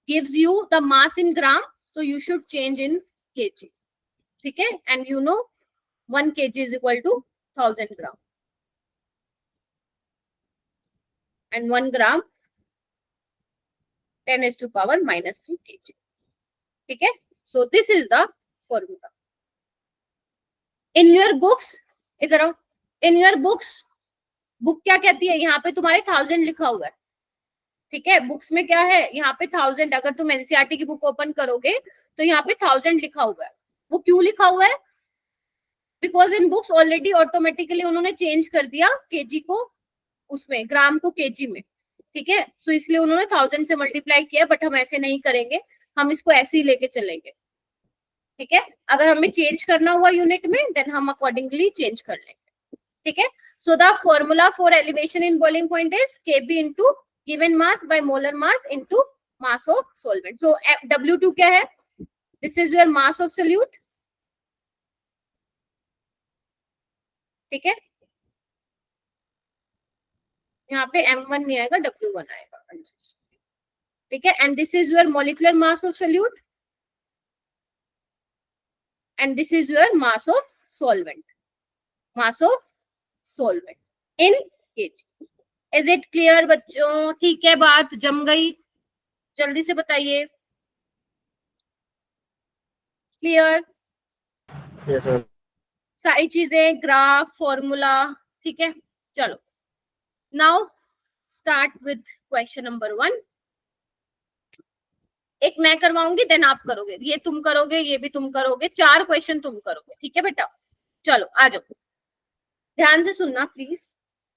gives you the mass in gram, so you should change in kg. ठीक है, and you know 1 kg is equal to 1000 gram, and 1 gram 10 is to power minus 3 kg. ठीक है, so this is the formula. In your books, इधर आओ, in your books, book क्या कहती है, यहाँ पे तुम्हारे 1000 लिखा हुआ है। ठीक है, बुक्स में क्या है, यहाँ पे 1000। अगर तुम एनसीईआरटी की बुक ओपन करोगे तो यहाँ पे 1000 लिखा हुआ है। वो क्यों लिखा हुआ है? Because in books already automatically उन्होंने चेंज कर दिया केजी को उसमें, ग्राम को केजी में। ठीक है, सो इसलिए उन्होंने 1000 से मल्टीप्लाई किया, बट हम ऐसे नहीं करेंगे, हम इसको ऐसे ही लेके चलेंगे। ठीक है, अगर हमें चेंज करना हुआ यूनिट में देन हम अकॉर्डिंगली चेंज कर लेंगे। ठीक है, so the formula for elevation in boiling point is Kb into given mass by molar mass into mass of solvent. So W2 क्या है? This is your mass of solute. ठीक है, यहाँ पे M1 नहीं आएगा, W1 आएगा। ठीक है, and this is your molecular mass of solute and this is your mass of solvent, mass of solvent in kg। Is it clear बच्चों? ठीक है, बात जम गई? जल्दी से बताइए। क्लियर? Yes ma'am. सारी चीजें, ग्राफ, फॉर्मूला। ठीक है, चलो now start with question number 1। एक मैं करवाऊंगी देन आप करोगे, ये तुम करोगे, ये भी तुम करोगे, 4 क्वेश्चन तुम करोगे। ठीक है बेटा, चलो आ जाओ, ध्यान से सुनना please,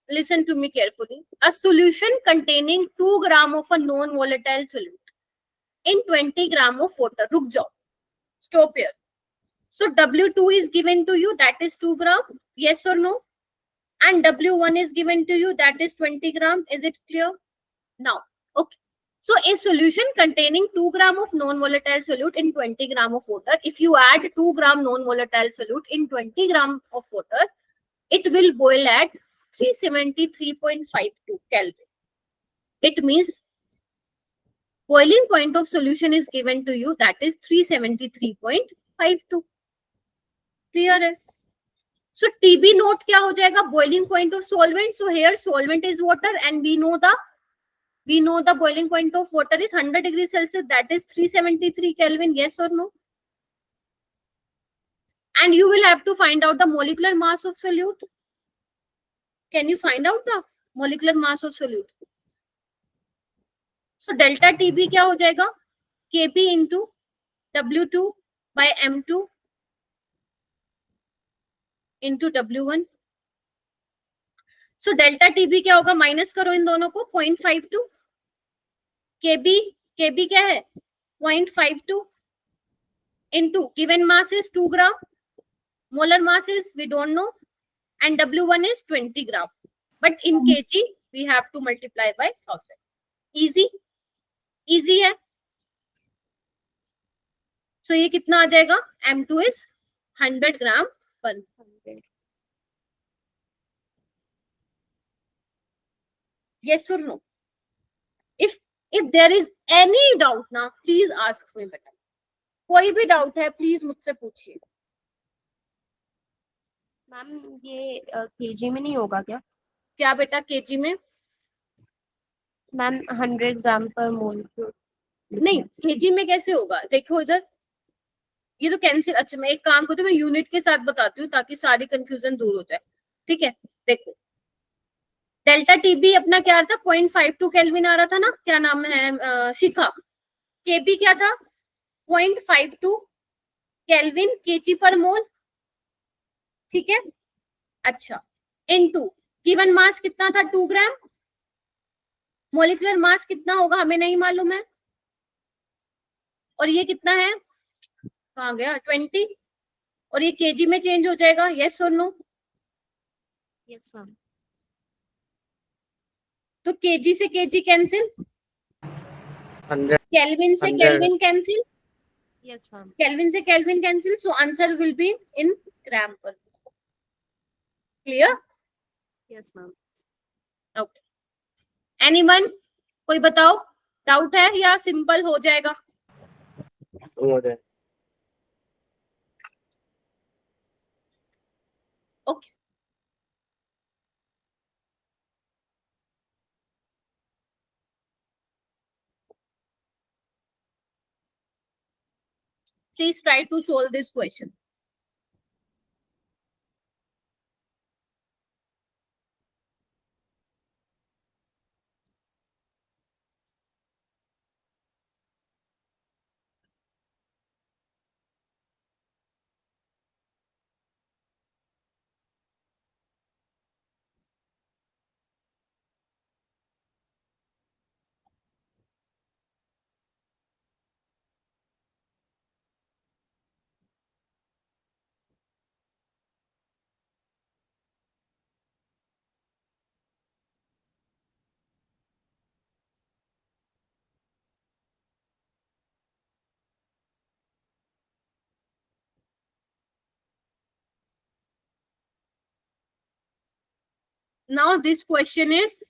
listen to me carefully. A solution containing 2 gram of a non-volatile solute in 20 gram of water. रुक जाओ, stop here. So W2 is given to you, that is 2 gram. Yes or no? And W1 is given to you, that is 20 gram. Is it clear? Now, okay. So a solution containing 2 gram of non-volatile solute in 20 gram of water. If you add 2 gram non-volatile solute in 20 gram of water, it will boil at 373.52 Kelvin. It means boiling point of solution is given to you, that is 373.52. Clear है? So TB note क्या हो जाएगा? Boiling point of solvent. So here solvent is water and we know the boiling point of water is 100 degrees Celsius, that is 373 Kelvin. Yes or no? And you will have to find out the molecular mass of solute. Can you find out the molecular mass of solute? So delta TB क्या हो जाएगा? Kb into W2 by M2 into W1. So delta TB क्या होगा? Minus करो इन दोनों को, 0.52. Kb क्या है? 0.52 into given mass is 2 gram, molar mass is we don't know, and W1 is 20 gram. But in kg we have to multiply by 1000. Easy? Easy है? So ये कितना आ जाएगा? M2 is 100 gram per 100. Yes or no? If there is any doubt now, please ask me बेटा. कोई भी doubt है please मुझसे पूछिए। मैम ये केजी में नहीं होगा क्या? क्या बेटा केजी में? मैम 100 ग्राम पर मोल। नहीं, केजी में कैसे होगा? देखो इधर, ये तो कैंसिल। अच्छा मैं एक काम करती हूँ, मैं यूनिट के साथ बताती हूँ ताकि सारी कंफ्यूजन दूर हो जाए। ठीक है, देखो डेल्टा टीबी अपना क्या था? 0.52 केल्विन आ रहा था ना, क्या नाम है शिखा? केबी क्या था? 0.52 केल्विन केजी पर मोल। ठीक है, अच्छा इनटू गिवन मास कितना था? 2 ग्राम। मोलिकुलर मास कितना होगा हमें नहीं मालूम है, और ये कितना है? कहाँ गया? 20, और ये केजी में चेंज हो जाएगा। यस और नो? Yes ma'am. तो केजी से केजी कैंसिल, 100 केल्विन से 100 kelvin cancel, yes ma'am. Kelvin से kelvin cancel, so answer will be in gram per. Clear? Yes ma'am. Okay, anyone? कोई बताओ, डाउट है या सिंपल हो जाएगा? हो जाए। Okay, please try to solve this question. Now this question is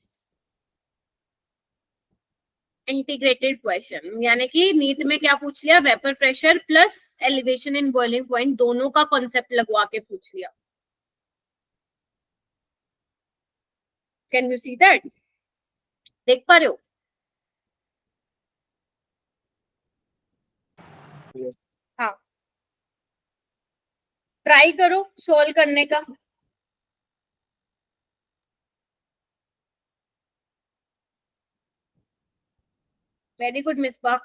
integrated question, यानी कि नीट में क्या पूछ लिया, vapour pressure plus elevation in boiling point दोनों का कॉन्सेप्ट लगवा के पूछ लिया. Can you see that? देख पा रहे हो? हाँ, ट्राई करो सॉल्व करने का. Very good Misba.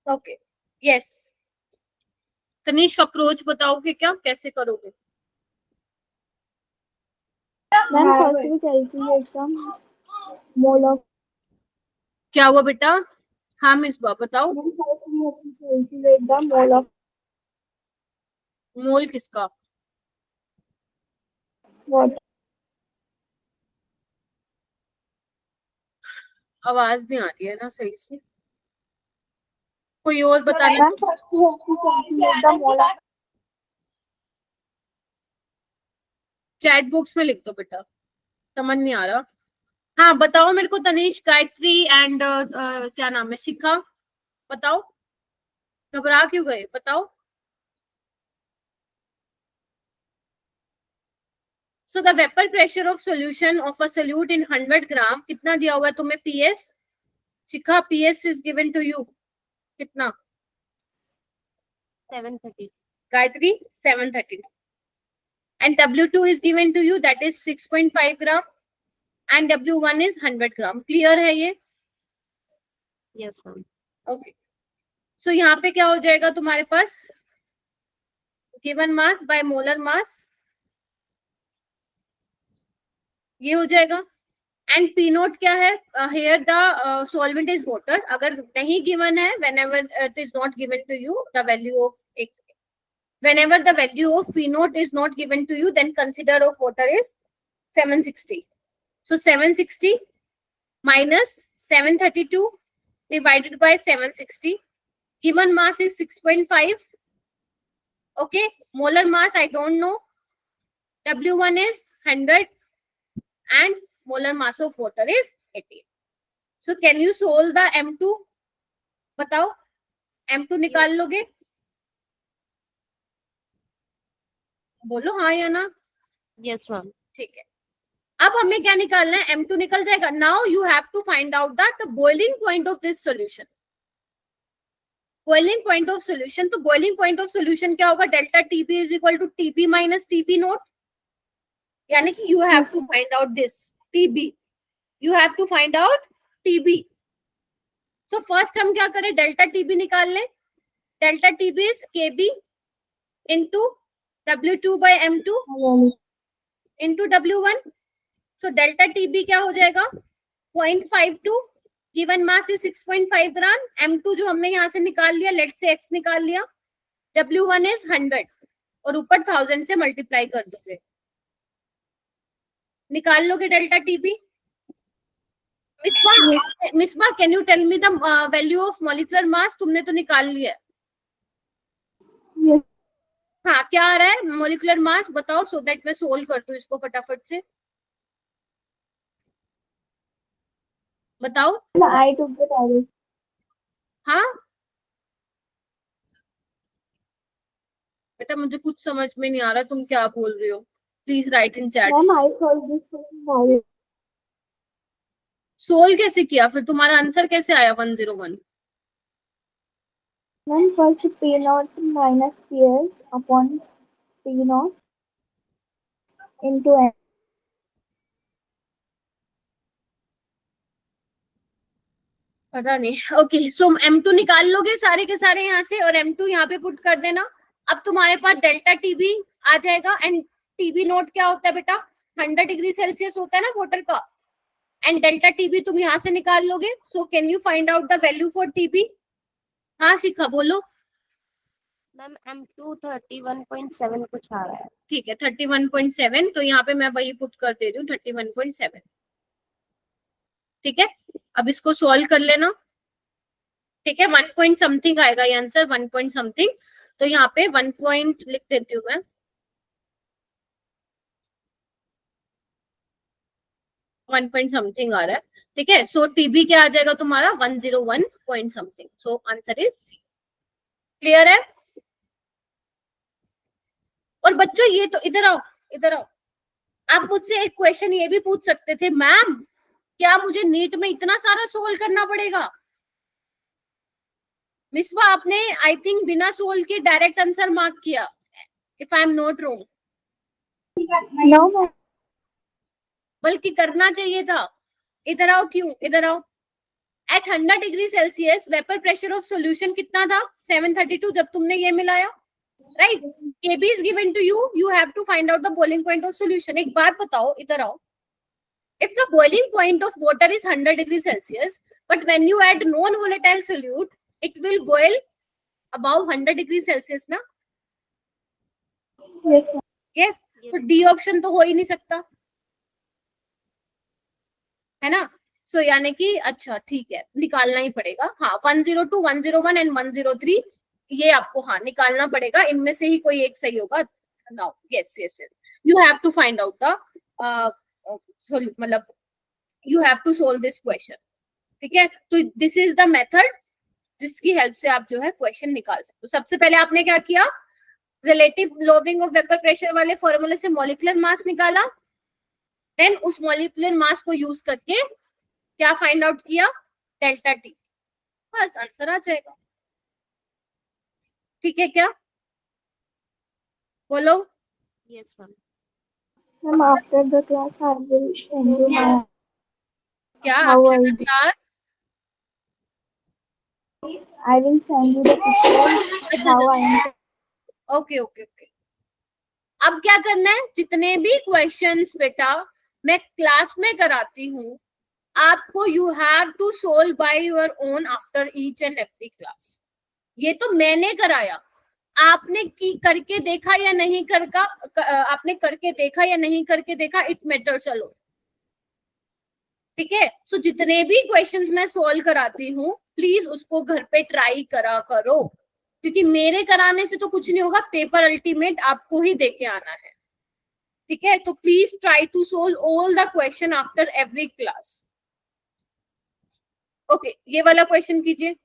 Okay, yes. Tanish, approach बताओगे क्या, कैसे करोगे? मैम फर्स्ट भी कैलकुलेट का मोल ऑफ क्या हुआ बेटा? हाँ मिसबा बताओ. Ma'am first we have to calculate the mole of mole किसका? वाटर. आवाज नहीं आ रही है ना सही से. कोई और बताना. Ma'am first we have to calculate the mole of chat box में लिख दो बेटा, समझ नहीं आ रहा. हाँ बताओ मेरे को तनीष, गायत्री एंड क्या नाम है, शिखा, बताओ. घबरा क्यों गए, बताओ. So the vapour pressure of solution of a solute in 100 gram कितना दिया हुआ है तुम्हें? PS. Shikha, PS is given to you कितना? 730. Gayatri 730. And W2 is given to you, that is 6.5 gram, and W1 is 100 gram. Clear है ये? Yes, ma'am. Okay. So यहाँ पे क्या हो जाएगा तुम्हारे पास? Given mass by molar mass, ये हो जाएगा. And P नोट क्या है? Here the solvent is water. अगर नहीं given है, whenever it is not given to you, the value of X. Whenever the value of P naught is not given to you, then consider of water is 760. So 760 minus 732 divided by 760. Given mass is 6.5. Okay, molar mass I don't know. W1 is 100 and molar mass of water is 80. So can you solve the M2? बताओ, M2 निकाल लोगे? बोलो हाँ या ना. Yes, ma'am. ठीक है. अब हमें क्या निकालना है? M2 निकल जाएगा. Now you have to find out the boiling point of this solution. Boiling point of solution, तो बॉइलिंग पॉइंट ऑफ सॉल्यूशन क्या होगा? Delta TB is equal to TB minus TB nought. यानी कि you have to find out this TB. You have to find out TB. So first हम क्या करें? Delta TB निकाल लें. Delta TB is KB into W2 by M2 into W1. So delta TB क्या हो जाएगा? 0.52. Given mass is 6.5 gram. M2 जो हमने यहाँ से निकाल लिया, लेट से X निकाल लिया. W1 इज 100 और ऊपर 1000 से मल्टीप्लाई कर दोगे, निकाल लोगे delta TB. Misbah can you tell me the value of molecular mass? तुमने तो निकाल लिया. Yes. हाँ, क्या आ रहा है मॉलिक्यूलर मास बताओ, सो दैट मैं सोल्व कर दूं इसको फटाफट से. बताओ. I took the direct. हाँ बेटा, मुझे कुछ समझ में नहीं आ रहा तुम क्या बोल रही हो. Please right in chat. Ma'am, I solved this question direct. Solve कैसे किया फिर? तुम्हारा आंसर कैसे आया 101? Ma'am, first P naught minus PS upon P naught into M. पता नहीं. ओके, सो M2 निकाल लोगे सारे के सारे यहाँ से और M2 यहाँ पे पुट कर देना. अब तुम्हारे पास डेल्टा टीबी आ जाएगा. एंड टीबी नोट क्या होता है बेटा? 100 डिग्री सेल्सियस होता है ना वाटर का. एंड डेल्टा टीबी तुम यहाँ से निकाल लोगे. So can you find out the value for TB? हाँ शिखा बोलो. मैम M2 31.7 कुछ आ रहा है. ठीक है 31.7, तो यहाँ पे मैं वही पुट कर दे रही हूँ 31.7। ठीक है, अब इसको सॉल्व कर लेना। ठीक है, 1 पॉइंट समथिंग आएगा ये आंसर, 1 पॉइंट समथिंग। तो यहाँ पे 1 पॉइंट लिख देती हूँ मैं, 1 पॉइंट समथिंग आ रहा है। ठीक है, सो टीबी क्या आ जाएगा तुम्हारा 101 point something. So answer is C. Clear है? और बच्चों ये तो इधर आओ, इधर आओ। आप मुझसे एक क्वेश्चन ये भी पूछ सकते थे, मैम क्या मुझे नीट में इतना सारा सोल्व करना पड़ेगा? मिसबा आपने आई थिंक बिना सोल्व के डायरेक्ट आंसर मार्क किया, if I am not wrong. No, ma'am. बल्कि करना चाहिए था। इधर आओ, क्यों इधर आओ। At 100 degree Celsius vapour pressure of solution कितना था? 732 जब तुमने ये मिलाया, right? Kb is given to you, you have to find out the boiling point of solution. एक बात बताओ, इधर आओ। If the boiling point of water is 100 degree Celsius, but when you add non-volatile solute, it will boil above 100 degree Celsius ना? Yes, ma'am. Yes, तो D option तो हो ही नहीं सकता, है ना? सो यानी कि अच्छा ठीक है, निकालना ही पड़ेगा। हाँ 102, 101 एंड 103 ये आपको हाँ निकालना पड़ेगा, इनमें से ही कोई एक सही होगा। Now yes yes yes, you have to find out the मतलब you have to solve this question. ठीक है, तो दिस इज द मेथड जिसकी हेल्प से आप जो है क्वेश्चन निकाल सकते हो। सबसे पहले आपने क्या किया, रिलेटिव लोविंग ऑफ वेपर प्रेशर वाले फॉर्मूले से मॉलिक्यूलर मास निकाला, देन उस मॉलिक्यूलर मास को यूज करके क्या फाइंड आउट किया, डेल्टा टी, बस आंसर आ जाएगा। ठीक है क्या? बोलो। Yes, ma'am. Ma'am, after the class, I will send you my क्या how after I the class? will send you the picture अच्छा how I अच्छा, am. Okay okay okay. अब क्या करना है, जितने भी क्वेश्चंस बेटा मैं क्लास में कराती हूँ, आपको you have to solve by your own after each and every class. ये तो मैंने कराया, आपने की करके देखा या नहीं करका, आपने करके देखा या नहीं करके देखा, इट मैटर्स अ लॉट। ठीक है, सो जितने भी क्वेश्चंस मैं सोल्व कराती हूँ प्लीज उसको घर पे ट्राई करा करो, क्योंकि मेरे कराने से तो कुछ नहीं होगा, पेपर अल्टीमेट आपको ही देके आना है। ठीक है, तो please try to solve all the question after every class. Okay, ये वाला क्वेश्चन कीजिए।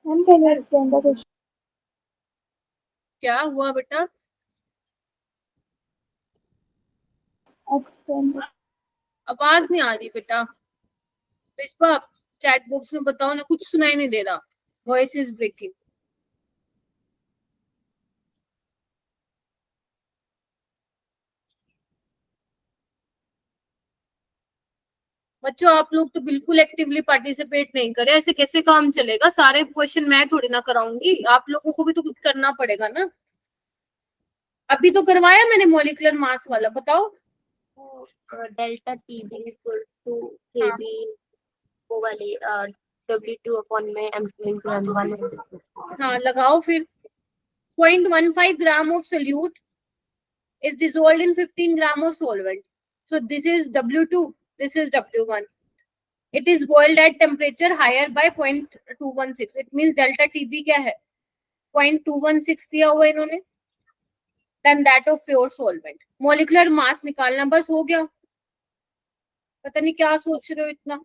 Ma'am, can you explain the question? क्या हुआ बेटा? Explain the आवाज नहीं आ रही बेटा। विश्वा चैट बॉक्स में बताओ ना, कुछ सुनाई नहीं दे रहा, वॉइस इज ब्रेकिंग। बच्चों आप लोग तो बिल्कुल एक्टिवली पार्टिसिपेट नहीं करे, ऐसे कैसे काम चलेगा? सारे क्वेश्चन मैं थोड़ी ना कराऊंगी, आप लोगों को भी तो कुछ करना पड़ेगा ना। अभी तो करवाया मैंने मॉलिक्यूलर मास वाला, बताओ। Delta TB equal to हाँ। KB वो वाली W2 upon में M2 into M1 हाँ लगाओ फिर। 0.15 gram of solute is dissolved in 15 gram of solvent. So this is W2, this is W1. It is boiled at temperature higher by 0.216. It means delta TB क्या है? 0.216 दिया हुआ इन्होंने. Than that of pure solvent. Molecular mass निकालना बस हो गया. पता नहीं क्या सोच रहे हो इतना.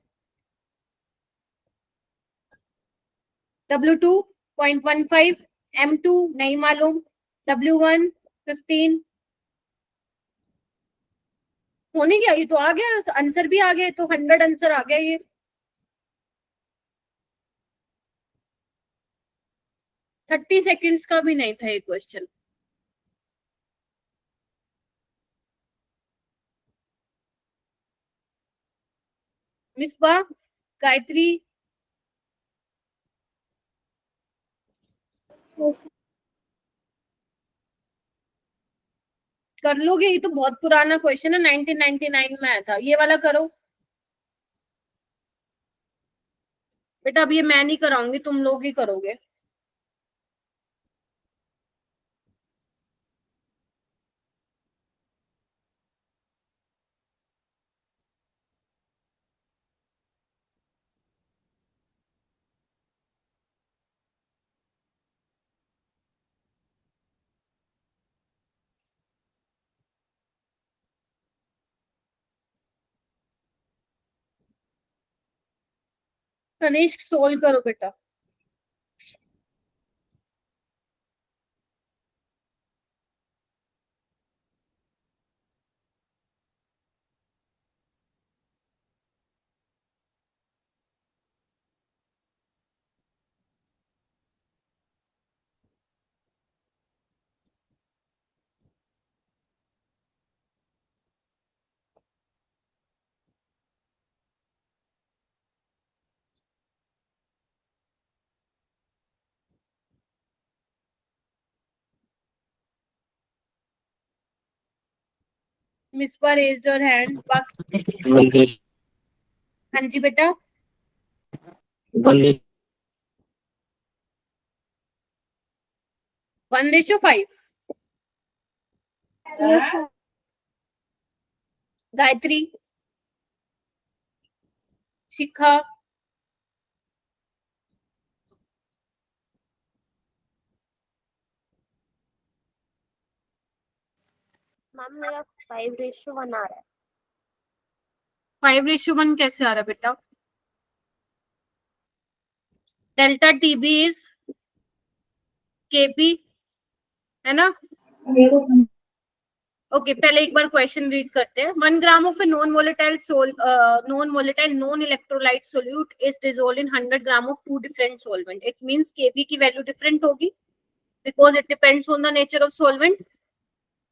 W2 0.15, M2 नहीं मालूम, W1 15. होने गया, ये तो आ गया, आंसर भी आ गया, तो 100 आंसर आ गया ये. 30 सेकेंड्स का भी नहीं था ये क्वेश्चन. मिसबा, गायत्री, कर लोगे? ये तो बहुत पुराना क्वेश्चन है, 1999 में आया था. ये वाला करो बेटा. अब ये मैं नहीं कराऊंगी, तुम लोग ही करोगे. तनिष्क सोल्व करो बेटा. Misbah raised your hand. बाकी हाँ जी बेटा. 1:5. गायत्री, शिखा, मैम मेरा 5:1 आ रहा है. 5:1 कैसे आ रहा है बेटा? डेल्टा टीबी इज केपी, है ना? ओके, पहले एक बार क्वेश्चन रीड करते हैं. 1 gram of a non electrolyte solute is dissolved in 100 gram of two different solvent. It means KB की वैल्यू डिफरेंट होगी because it depends on the nature of solvent.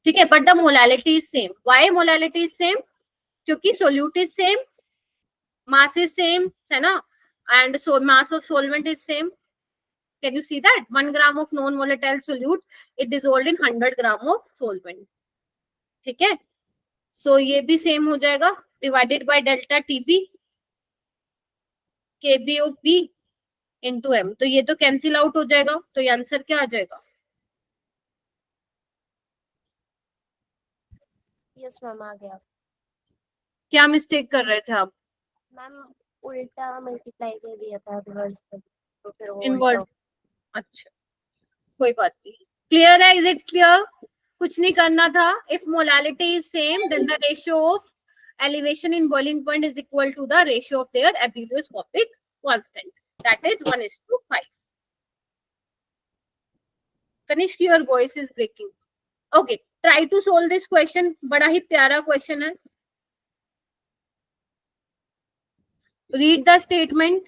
ठीक है, but the molality is same. Why molality is same? क्योंकि solute is same, mass is same, है ना, and so mass of solvent is same. Can you see that? 1 gram of non-volatile solute, it dissolved in 100 gram of solvent. ठीक है, सो ये भी same हो जाएगा, divided by delta TB KB of B into M. तो ये तो cancel out हो जाएगा, तो ये आंसर क्या आ जाएगा? यस मैम आ गया. क्या मिस्टेक कर रहे थे आप? मैम उल्टा मल्टीप्लाई कर दिया था रिवर्स कर, तो फिर वो इनवर्ट. उल्टा. अच्छा, कोई बात नहीं. क्लियर है? Is it clear? कुछ नहीं करना था. If molality is same then the ratio of elevation in boiling point is equal to the ratio of their abelioscopic constant, that is 1:5. Tanishk, your voice is breaking. Okay, try to solve this question. बड़ा ही प्यारा question है. Read the statement.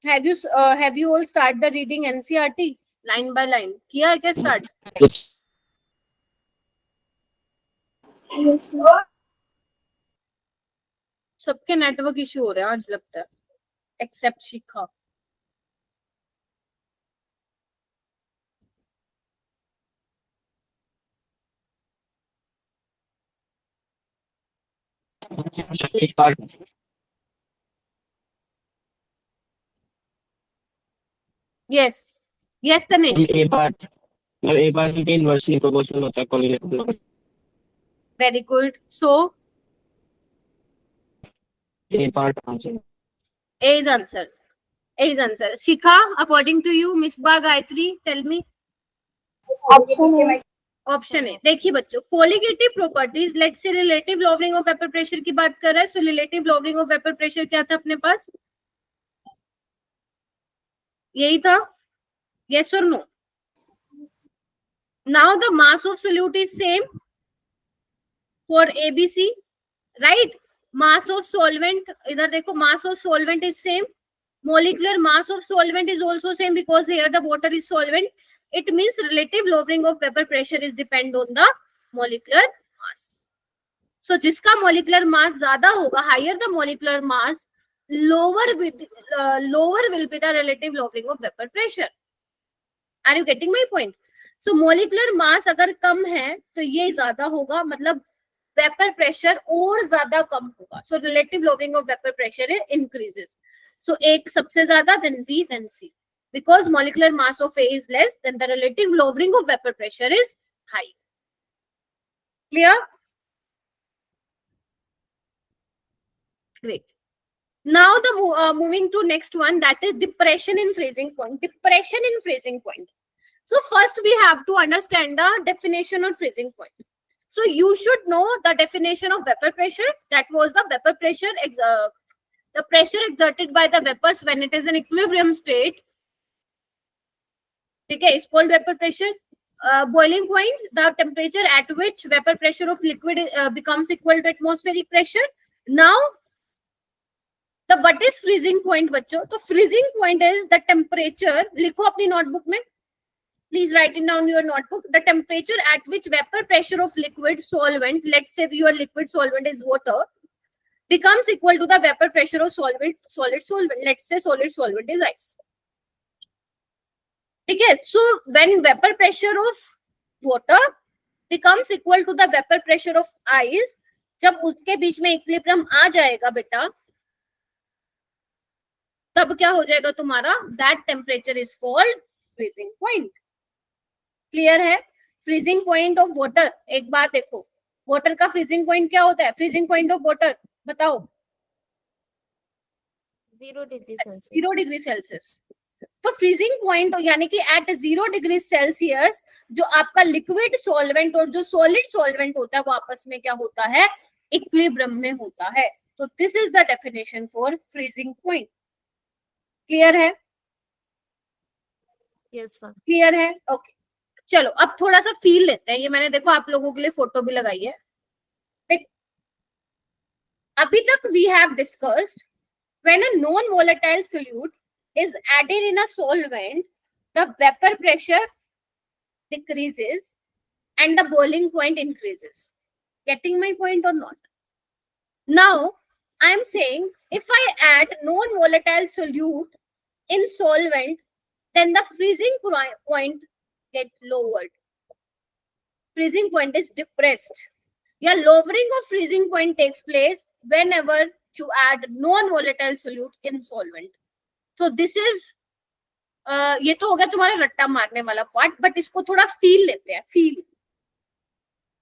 Have you all start the reading NCERT line by line? किया है क्या start? सबके network issue हो रहे हैं आज लगता है, एक्सेप्ट शिखा. एक पार्ट Yes. Yes, Tanish. एक पार्ट के इनवर्सली प्रोपोर्शनल होता है colligative. Very good. So A part answer. A is answer. A is answer. Shikha, according to you, Misbah, Gayatri, tell me. Option है। देखिए बच्चों, colligative properties, let's say relative lowering of vapour pressure की बात कर रहा है। सो relative lowering of vapour pressure क्या था अपने पास? यही था, यस और no? Now the mass of solute is same for ABC, right? Mass of solvent, इधर देखो, mass of solvent is same, molecular mass of solvent is also same because here the water is solvent. It means relative lowering of vapor pressure is depend on the molecular mass. So जिसका molecular mass ज्यादा होगा, higher the molecular mass, lower will be the relative lowering of vapor pressure. Are you getting my point? So molecular mass अगर कम है तो ये ज्यादा होगा, मतलब वेपर प्रेशर और ज्यादा कम होगा. So relative lowering of vapor pressure increases. So एक सबसे ज्यादा, then B, then C. Because molecular mass of A is less, then the relative lowering of vapor pressure is high. Clear? Great. Now the moving to next one, that is depression in freezing point. Depression in freezing point. So first we have to understand the definition of freezing point. So you should know the definition of vapor pressure. That was the vapor pressure, the pressure exerted by the vapors when it is in equilibrium state. Okay, is called vapor pressure. Boiling point, the temperature at which vapor pressure of liquid becomes equal to atmospheric pressure. Now, the what is freezing point, बच्चों? तो freezing point is the temperature. लिखो अपनी notebook में. Please write it down in your notebook. The temperature at which vapor pressure of liquid solvent, let's say your liquid solvent is water, becomes equal to the vapor pressure of solid solvent. Let's say solid solvent is ice. Okay, so when vapor pressure of water becomes equal to the vapor pressure of ice, जब उसके बीच में equilibrium आ जाएगा बेटा, तब क्या हो जाएगा तुम्हारा? That temperature is called freezing point. Clear है? फ्रीजिंग पॉइंट ऑफ वाटर, एक बात देखो, वाटर का फ्रीजिंग पॉइंट क्या होता है? फ्रीजिंग पॉइंट ऑफ वाटर बताओ. 0 degree Celsius. 0 degree Celsius. तो फ्रीजिंग पॉइंट यानी कि एट 0 डिग्री सेल्सियस जो आपका लिक्विड सॉल्वेंट और जो सॉलिड सॉल्वेंट होता है वो आपस में क्या होता है? इक्विलिब्रियम में होता है. तो this is the definition for freezing point. Clear है? Yes, ma'am. क्लियर है? ओके, चलो अब थोड़ा सा फील लेते हैं. ये मैंने देखो आप लोगों के लिए फोटो भी लगाई है. अभी तक we have discussed when a non volatile solute is added in a solvent, the vapor pressure decreases and the boiling point increases. Getting my point or not? Now, I am saying if I add non-volatile solute in solvent, then the freezing point get lowered. Freezing point is depressed. Yeah, lowering of freezing point takes place whenever you add non-volatile solute in solvent. So this is ये तो हो गया तुम्हारा रट्टा मारने वाला part, but इसको थोड़ा फील लेते हैं. फील,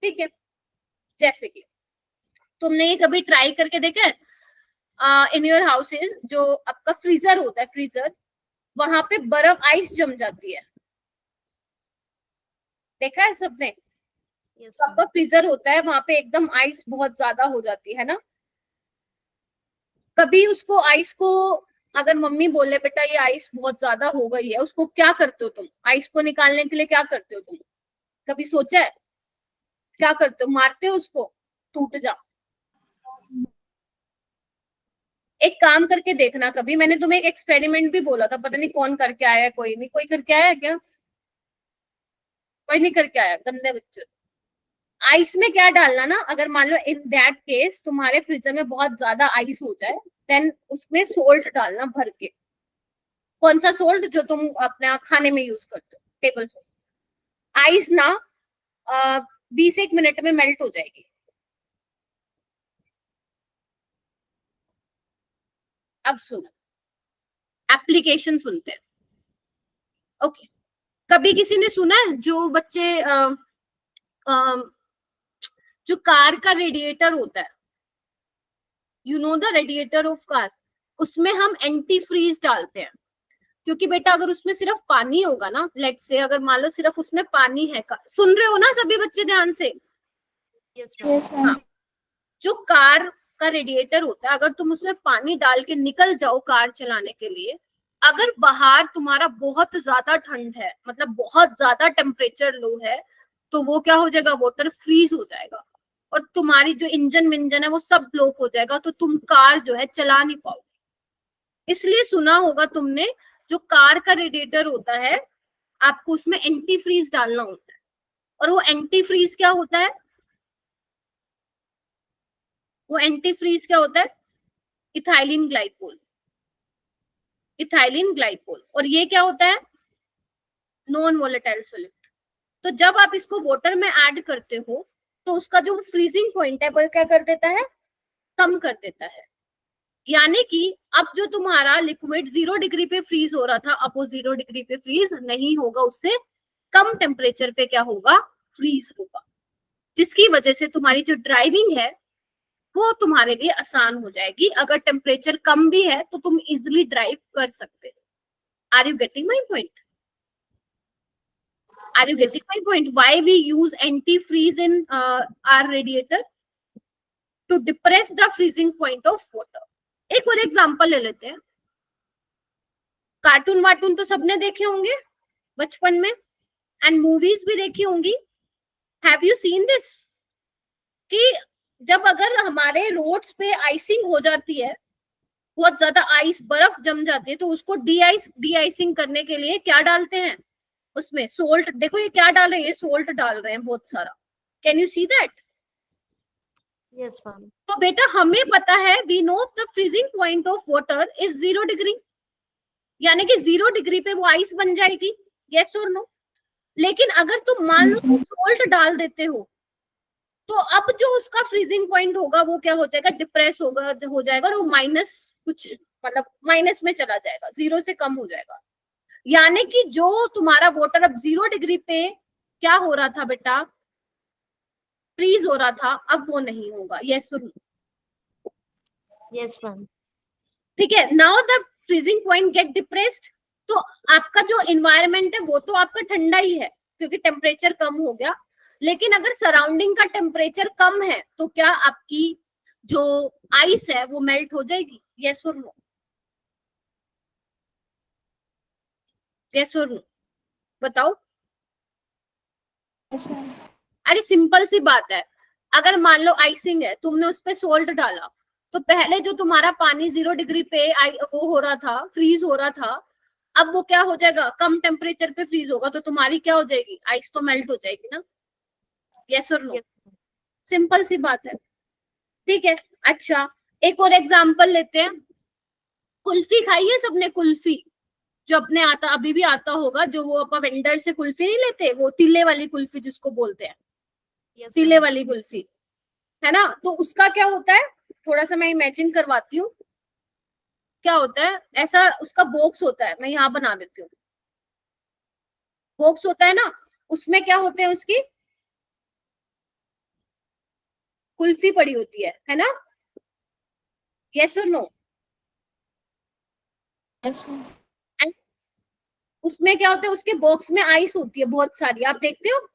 ठीक है? जैसे कि तुमने ये कभी ट्राई करके देखा है इन योर हाउसेज, जो आपका फ्रीजर होता है, फ्रीजर, वहां पे बर्फ आइस जम जाती है, देखा है सबने? Yes, आपका ma'am. फ्रीजर होता है, वहां पे एकदम आइस बहुत ज्यादा हो जाती है ना. कभी उसको आइस को अगर मम्मी बोले बेटा ये आइस बहुत ज्यादा हो गई है, उसको क्या करते हो तुम? आइस को निकालने के लिए क्या करते हो तुम? कभी सोचा है? क्या करते हो? मारते हो उसको, टूट जा. एक काम करके देखना कभी. मैंने तुम्हें एक एक्सपेरिमेंट भी बोला था, पता नहीं कौन करके आया है. कोई नहीं, कोई करके आया है क्या? कोई नहीं करके आया, गंदे बच्चे. आइस में क्या डालना ना, अगर मान लो इन दैट केस तुम्हारे फ्रीजर में बहुत ज्यादा आइस हो जाए, देन उसमें सोल्ट डालना भर के. कौन सा सोल्ट? जो तुम अपने खाने में यूज करते हो, टेबल सोल्ट. आइस ना 20 मिनट में मेल्ट हो जाएगी. अब सुनो, एप्लीकेशन सुनते हैं। ओके, कभी किसी ने सुना है जो बच्चे जो कार का रेडिएटर होता है, you know the radiator of car, उसमें हम एंटी फ्रीज डालते हैं, क्योंकि बेटा अगर उसमें सिर्फ पानी होगा ना, लेट से अगर मान लो सिर्फ उसमें पानी है, सुन रहे हो ना सभी बच्चे ध्यान से? Yes Yes, ma'am. जो कार का रेडिएटर होता है, अगर तुम उसमें पानी डाल के निकल जाओ कार चलाने के लिए, अगर बाहर तुम्हारा बहुत ज्यादा ठंड है, मतलब बहुत ज्यादा टेम्परेचर लो है, तो वो क्या हो जाएगा, वाटर फ्रीज हो जाएगा और तुम्हारी जो इंजन विंजन है वो सब ब्लॉक हो जाएगा, तो तुम कार जो है चला नहीं पाओगे। इसलिए सुना होगा तुमने, जो कार का रेडिएटर होता है आपको उसमें एंटी फ्रीज डालना होता है, और वो एंटी फ्रीज क्या होता है, वो एंटी फ्रीज क्या होता है, इथाइलिन ग्लाइकोल, इथाइलिन ग्लाइकोल। और ये क्या होता है, नॉन वोलेटाइल सॉल्यूट। तो जब आप इसको वाटर में ऐड करते हो तो उसका जो फ्रीजिंग पॉइंट है वो क्या कर देता है, कम कर देता है। यानी कि अब जो तुम्हारा लिक्विड 0 डिग्री पे फ्रीज हो रहा था, अब वो 0 डिग्री पे फ्रीज नहीं होगा, उससे कम टेम्परेचर पे क्या होगा, फ्रीज होगा, जिसकी वजह से तुम्हारी जो ड्राइविंग है वो तुम्हारे लिए आसान हो जाएगी। अगर टेम्परेचर कम भी है तो तुम इजिली ड्राइव कर सकते हो। Are you getting my point? Are you getting my point? Why we use antifreeze in our radiator? To depress the freezing point of water. एक और एग्जांपल ले लेते हैं। कार्टून वार्टून तो सबने देखे होंगे बचपन में, एंड मूवीज भी देखी होंगी। हैव यू सीन दिस कि जब अगर हमारे रोड्स पे आइसिंग हो जाती है, बहुत ज्यादा आइस बर्फ जम जाती है, तो उसको डी आइसिंग करने के लिए क्या डालते हैं, उसमें सोल्ट। देखो ये क्या डाल रहे हैं, ये सोल्ट डाल रहे हैं बहुत सारा। Can you see that? Yes ma'am. तो बेटा हमें पता है, we know the freezing point of water is 0 degree, यानी कि 0 डिग्री पे वो आइस बन जाएगी, यस और नो। लेकिन अगर तुम मान लो तुम सोल्ट डाल देते हो, तो अब जो उसका फ्रीजिंग पॉइंट होगा वो क्या हो जाएगा, डिप्रेस हो जाएगा, और वो माइनस कुछ, मतलब माइनस में चला जाएगा, 0 से कम हो जाएगा। यानी कि जो तुम्हारा वाटर अब 0 डिग्री पे क्या हो रहा था बेटा, फ्रीज हो रहा था, अब वो नहीं होगा, यस और नो? Yes ma'am. ठीक है, now the freezing point get depressed, तो आपका जो एनवायरनमेंट है वो तो आपका ठंडा ही है क्योंकि टेम्परेचर कम हो गया, लेकिन अगर सराउंडिंग का टेम्परेचर कम है तो क्या आपकी जो आइस है वो मेल्ट हो जाएगी, यस और नो? यस और नो बताओ। Yes, ma'am. अरे सिंपल सी बात है, अगर मान लो आइसिंग है, तुमने उस पे सोल्ट डाला, तो पहले जो तुम्हारा पानी 0 डिग्री पे वो हो रहा था, फ्रीज हो रहा था, अब वो क्या हो जाएगा, कम टेम्परेचर पे फ्रीज होगा, तो तुम्हारी क्या हो जाएगी, आइस तो मेल्ट हो जाएगी ना, यस और नो? सिंपल सी बात है। ठीक है, अच्छा एक और एग्जांपल लेते हैं। कुल्फी खाई है सबने? कुल्फी जो अपने आता, अभी भी आता होगा, जो वो अपन वेंडर से कुल्फी नहीं लेते, वो तीले वाली कुल्फी जिसको बोलते हैं, तीले वाली कुल्फी, है ना? तो उसका क्या होता है, थोड़ा सा मैं इमेजिन करवाती हूँ क्या होता है। ऐसा उसका बॉक्स होता है, मैं यहाँ बना देती हूँ, बॉक्स होता है ना, उसमें क्या होते हैं, उसकी कुल्फी पड़ी होती है ना, यस और नो? Yes, ma'am. उसमें क्या होता है, उसके बॉक्स में आइस होती है बहुत सारी, आप देखते हो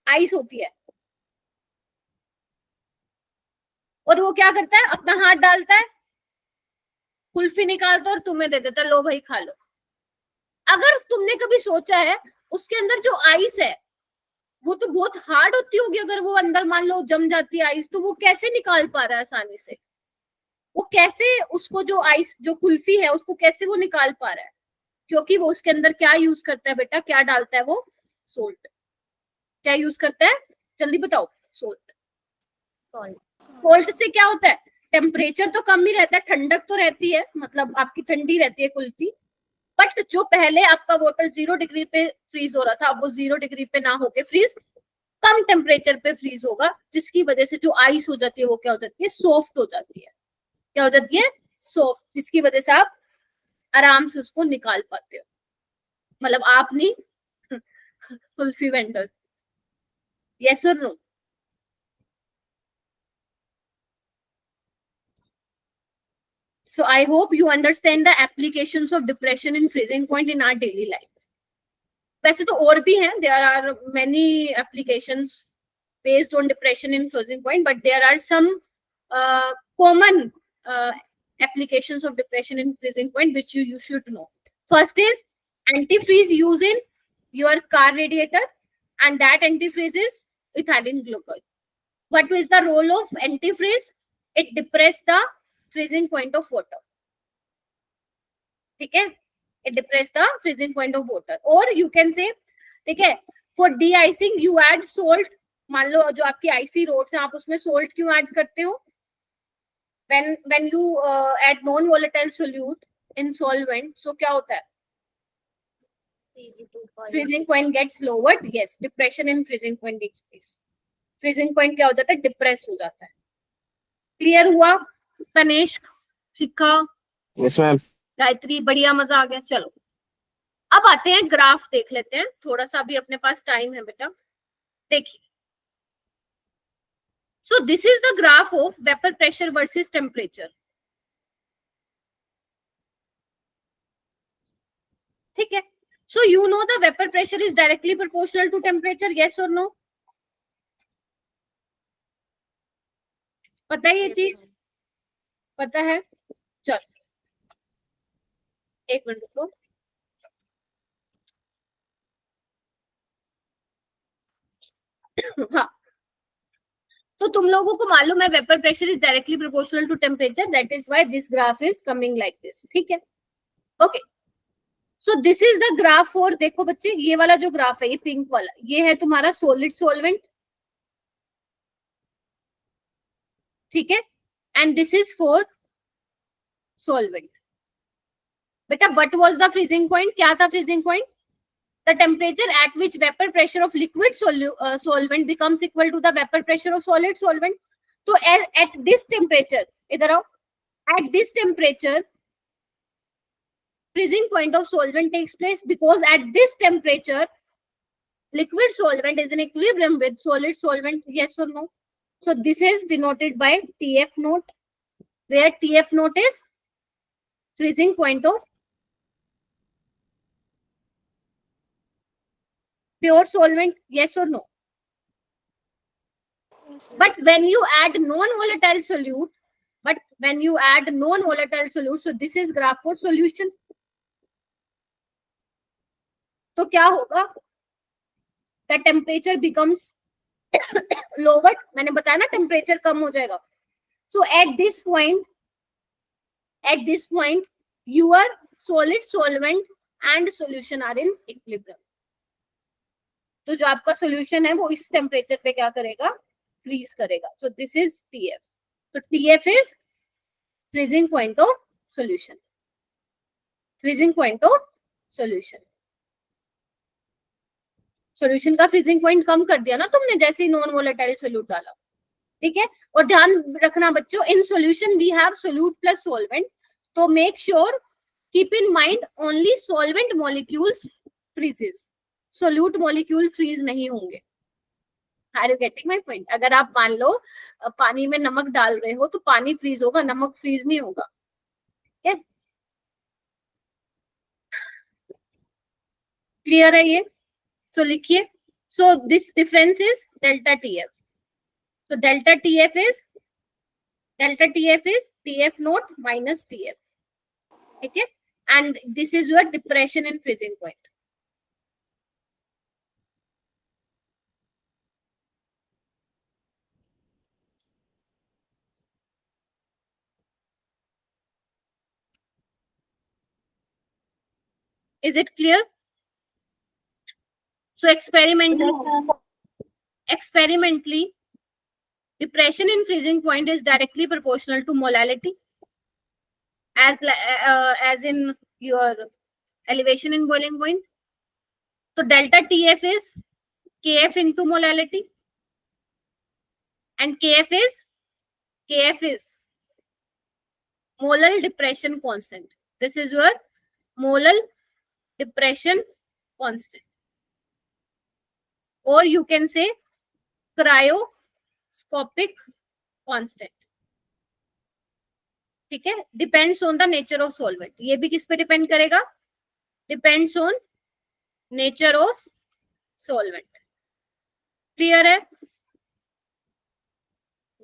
आइस होती है, और वो क्या करता है, अपना हाथ डालता है, कुल्फी निकालता है और तुम्हें दे देता है, लो भाई खा लो। अगर तुमने कभी सोचा है उसके अंदर जो आइस है वो तो बहुत हार्ड होती होगी, अगर वो अंदर मान लो जम जाती है आइस, तो वो कैसे निकाल पा रहा है आसानी से, वो कैसे उसको जो आइस जो कुल्फी है उसको कैसे वो निकाल पा रहा है, क्योंकि वो उसके अंदर क्या यूज करता है बेटा, क्या डालता है वो, सोल्ट। क्या यूज करता है, जल्दी बताओ? सोल्ट। सोल्ट से क्या होता है, टेम्परेचर तो कम ही रहता है, ठंडक तो रहती है, मतलब आपकी ठंडी रहती है कुल्फी, बट जो पहले आपका वाटर 0 डिग्री पे फ्रीज हो रहा था, अब वो 0 डिग्री पे ना होके फ्रीज कम टेम्परेचर पे फ्रीज होगा, जिसकी वजह से जो आइस हो जाती है वो क्या हो जाती है, सॉफ्ट हो जाती है। क्या हो जाती है, सॉफ्ट, जिसकी वजह से आप आराम से उसको निकाल पाते हो, मतलब आप नहीं कुल्फी वेंडर। यस और no? So I hope you understand the applications of depression and freezing point in our daily life. वैसे तो और भी हैं, there are many applications based on depression and freezing point, but there are some common applications of depression and freezing point which you should know. First is antifreeze used in your car radiator, and that antifreeze is ethylene glycol. What is the role of antifreeze? It depresses the freezing point of water. ठीक है, it depresses the freezing point of water. Or you can say, ठीक है, for de-icing you add salt. मान लो जो आपकी IC roads हैं, आप उसमें सोल्ट क्यों ऐड करते हो? when you add non volatile solute in solvent, so क्या होता है? Freezing point gets lowered. Yes, depression in freezing point takes place. Freezing point क्या हो जाता है? डिप्रेस हो जाता है। क्लियर हुआ? तनेश, शिखा, यस मैम। गायत्री, बढ़िया, मजा आ गया। चलो अब आते हैं, ग्राफ देख लेते हैं, थोड़ा सा भी अपने पास टाइम है बेटा। देखिए, so this is the graph of vapour pressure versus temperature. ठीक है, so you know the vapour pressure is directly proportional to temperature, yes और नो? पता है ये चीज? पता है? चलो एक मिनट रुको। हाँ, तो तुम लोगों को मालूम है vapour pressure is directly proportional to temperature, that is why this graph is coming like this. ठीक है, okay, so this is the graph for, देखो बच्चे, ये वाला जो ग्राफ है, ये पिंक वाला, ये है तुम्हारा सॉलिड सॉल्वेंट। ठीक है, and this is for solvent. बेटा what was the freezing point? क्या था freezing point? The temperature at which vapor pressure of liquid solvent becomes equal to the vapor pressure of solid solvent. So at this temperature, इधर आओ, at this temperature freezing point of solvent takes place, because at this temperature liquid solvent is in equilibrium with solid solvent. Yes or no? So this is denoted by TF naught, where TF naught is freezing point of pure solvent. Yes or no? But when you add non-volatile solute, so this is graph for solution. तो क्या होगा? The temperature becomes lower. मैंने बताया ना, temperature कम हो जाएगा. So at this point, your solid solvent and solution are in equilibrium. तो जो आपका सोल्यूशन है वो इस टेम्परेचर पे क्या करेगा? फ्रीज करेगा. सो दिस इज TF. तो TF is freezing point of solution. Freezing point of solution. Solution का फ्रीजिंग पॉइंट कम कर दिया ना तुमने, जैसे ही नॉन वोलेटाइल सोल्यूट डाला. ठीक है, और ध्यान रखना बच्चों, in solution we have solute plus solvent. तो make sure, keep in mind, only solvent molecules freezes, solute molecule freeze नहीं होंगे. Are you getting my point? अगर आप मान लो पानी में नमक डाल रहे हो तो पानी फ्रीज होगा, नमक फ्रीज नहीं होगा. ठीक है, क्लियर है ये? तो लिखिए, so this difference is delta TF. So delta TF is TF naught minus TF. Okay, and this is your depression and freezing point. Is it clear? So experimentally, depression in freezing point is directly proportional to molality, as in your elevation in boiling point. So delta TF is KF into molality, and KF is Molar depression constant. This is your molar depression constant. Or you can say cryoscopic constant. ठीक है, depends on the nature of solvent. ये भी किस पे depend करेगा? Depends on nature of solvent. Clear है?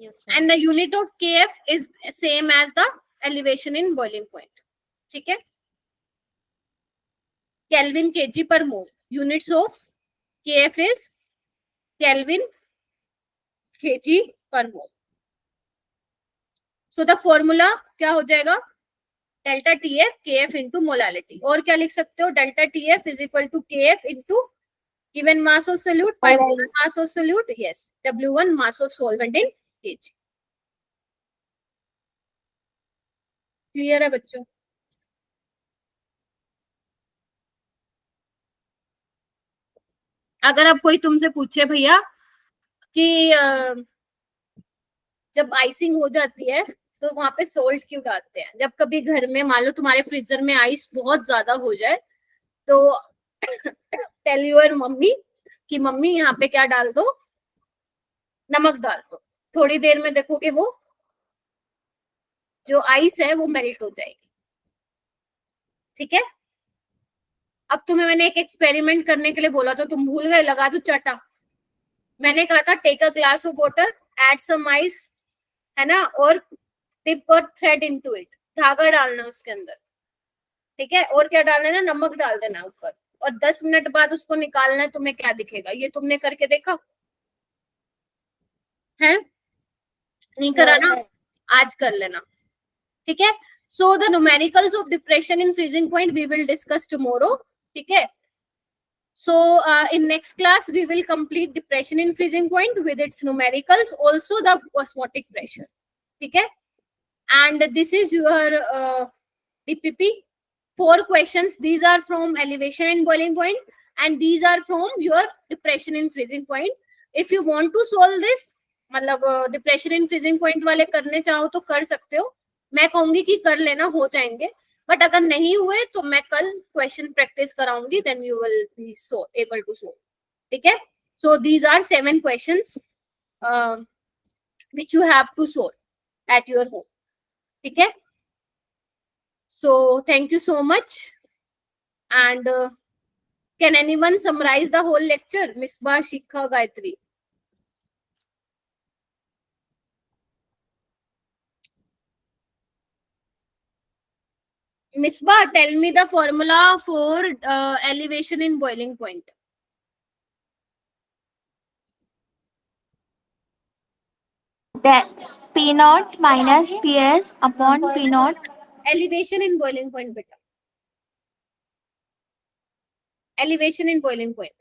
Yes. And the unit of Kf is same as the elevation in boiling point. ठीक है, Kelvin kg per mole. Units of Kf is Kelvin kg per mole. So the formula क्या हो जाएगा? Delta TF KF into molality. और क्या लिख सकते हो? Delta TF is equal to KF into given mass of solute by molar mass of solute. Yes, W1 mass of solvent in kg. Clear है बच्चों? अगर अब कोई तुमसे पूछे भैया कि जब आइसिंग हो जाती है तो वहां पे सोल्ट क्यों डालते हैं? जब कभी घर में मान लो तुम्हारे फ्रीजर में आइस बहुत ज्यादा हो जाए तो टेल योर मम्मी कि मम्मी यहाँ पे क्या डाल दो, नमक डाल दो. थोड़ी देर में देखोगे वो जो आइस है वो मेल्ट हो जाएगी. ठीक है, अब तुम्हें मैंने एक एक्सपेरिमेंट करने के लिए बोला तो तुम भूल गए, लगा दो चाटा. मैंने कहा था take a glass of water, add some ice, है ना, और टिप और थ्रेड इनटू इट. धागा डालना उसके अंदर. ठीक है, और क्या डालना है ना, नमक डाल देना ऊपर, और 10 मिनट बाद उसको निकालना है. तुम्हें क्या दिखेगा? ये तुमने करके देखा है? नहीं करा ना? आज कर लेना. ठीक है, so the numericals of depression in freezing point we will discuss tomorrow. ठीक है, so in next class we will complete depression in freezing point with its numericals, also the osmotic pressure. ठीक है, and this is your DPP. 4 questions. These are from elevation and boiling point, and these are from your depression in freezing point. If you want to solve this, मतलब depression in freezing point वाले करने चाहो तो कर सकते हो. मैं कहूंगी कि कर लेना, हो जाएंगे. बट अगर नहीं हुए तो मैं कल क्वेश्चन प्रैक्टिस कराऊंगी, then you will be able to solve. ठीक है, so these are 7 questions which you have to solve at your home. ठीक है, so thank you so much, and can anyone summarize the whole lecture? Misbah, Shikha, Gayatri. Misbah, tell me the formula for elevation in boiling point. P naught minus PS upon P naught. Elevation in boiling point, beta. Elevation in boiling point.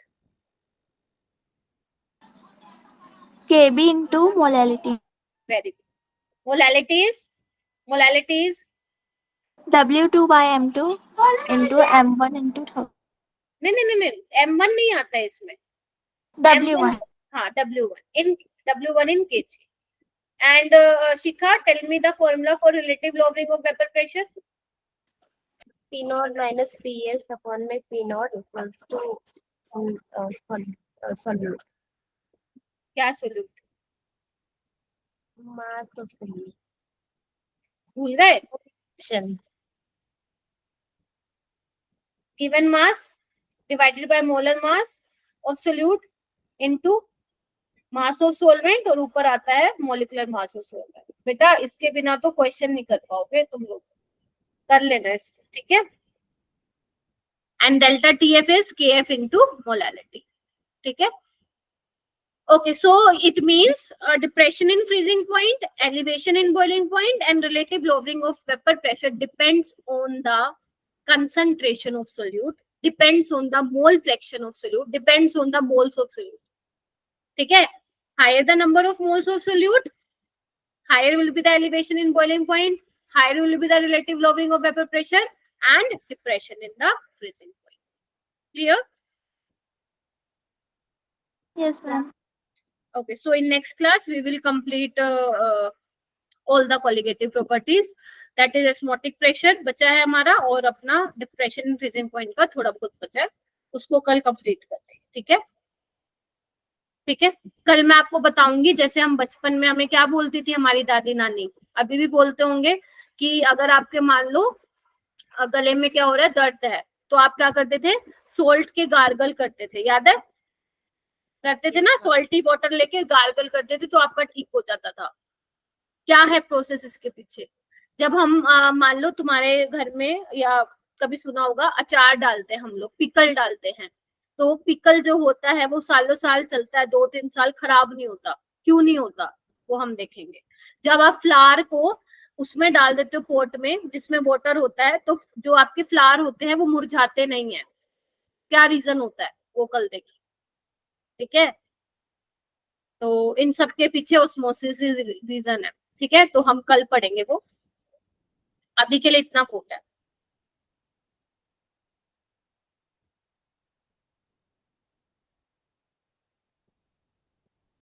KB into molality. Very good. Molality is W2 by M2 into M1 into नहीं, M1 नहीं आता है इसमें. W1. हाँ, W1 in kg. And Shikha, tell me the formula for relative lowering of vapor pressure. P naught minus PS upon my P naught equals to solute. क्या solute? Mass of solution. भूल गए? Given mass divided by molar mass of solute into mass of solvent, और ऊपर आता है molecular mass of solvent. बेटा इसके बिना तो क्वेश्चन नहीं कर पाओगे तुम लोग, कर लेना इसको. ठीक है, and delta TF is KF into molality. ठीक है, okay, so it means depression in freezing point, elevation in boiling point, and relative lowering of vapor pressure depends on the concentration of solute, depends on the mole fraction of solute, depends on the moles of solute. ठीक है, higher the number of moles of solute, higher will be the elevation in boiling point, higher will be the relative lowering of vapor pressure, and depression in the freezing point. Clear? Yes, ma'am. Okay, so in next class we will complete all the colligative properties. That is osmotic pressure बचा है हमारा, और अपना depression freezing point का थोड़ा बहुत बचा है, उसको कल कंप्लीट कर लेंगे। ठीक है, ठीक है। कल मैं आपको बताऊंगी, जैसे हम बचपन में हमें क्या बोलती थी हमारी दादी नानी, अभी भी बोलते होंगे कि अगर आपके मान लो गले में क्या हो रहा है, दर्द है, तो आप क्या करते थे, सोल्ट के गार्गल करते थे, याद है, करते थे ना, सॉल्टी वाटर लेके गार्गल करते थे तो आपका ठीक हो जाता था। क्या है प्रोसेस इसके पीछे, जब हम मान लो तुम्हारे घर में या कभी सुना होगा अचार डालते हैं हम लोग, पिकल डालते हैं, तो पिकल जो होता है वो सालों साल चलता है, 2-3 साल खराब नहीं होता, क्यों नहीं होता वो हम देखेंगे। जब आप फ्लावर को उसमें डाल देते हो पोट में जिसमें वाटर होता है, तो जो आपके फ्लावर होते हैं वो मुरझाते नहीं है, क्या रीजन होता है वो कल देखिए। ठीक है, तो इन सब के पीछे ऑस्मोसिस रीजन है। ठीक है, तो हम कल पढ़ेंगे वो, अभी के लिए इतना कोट है।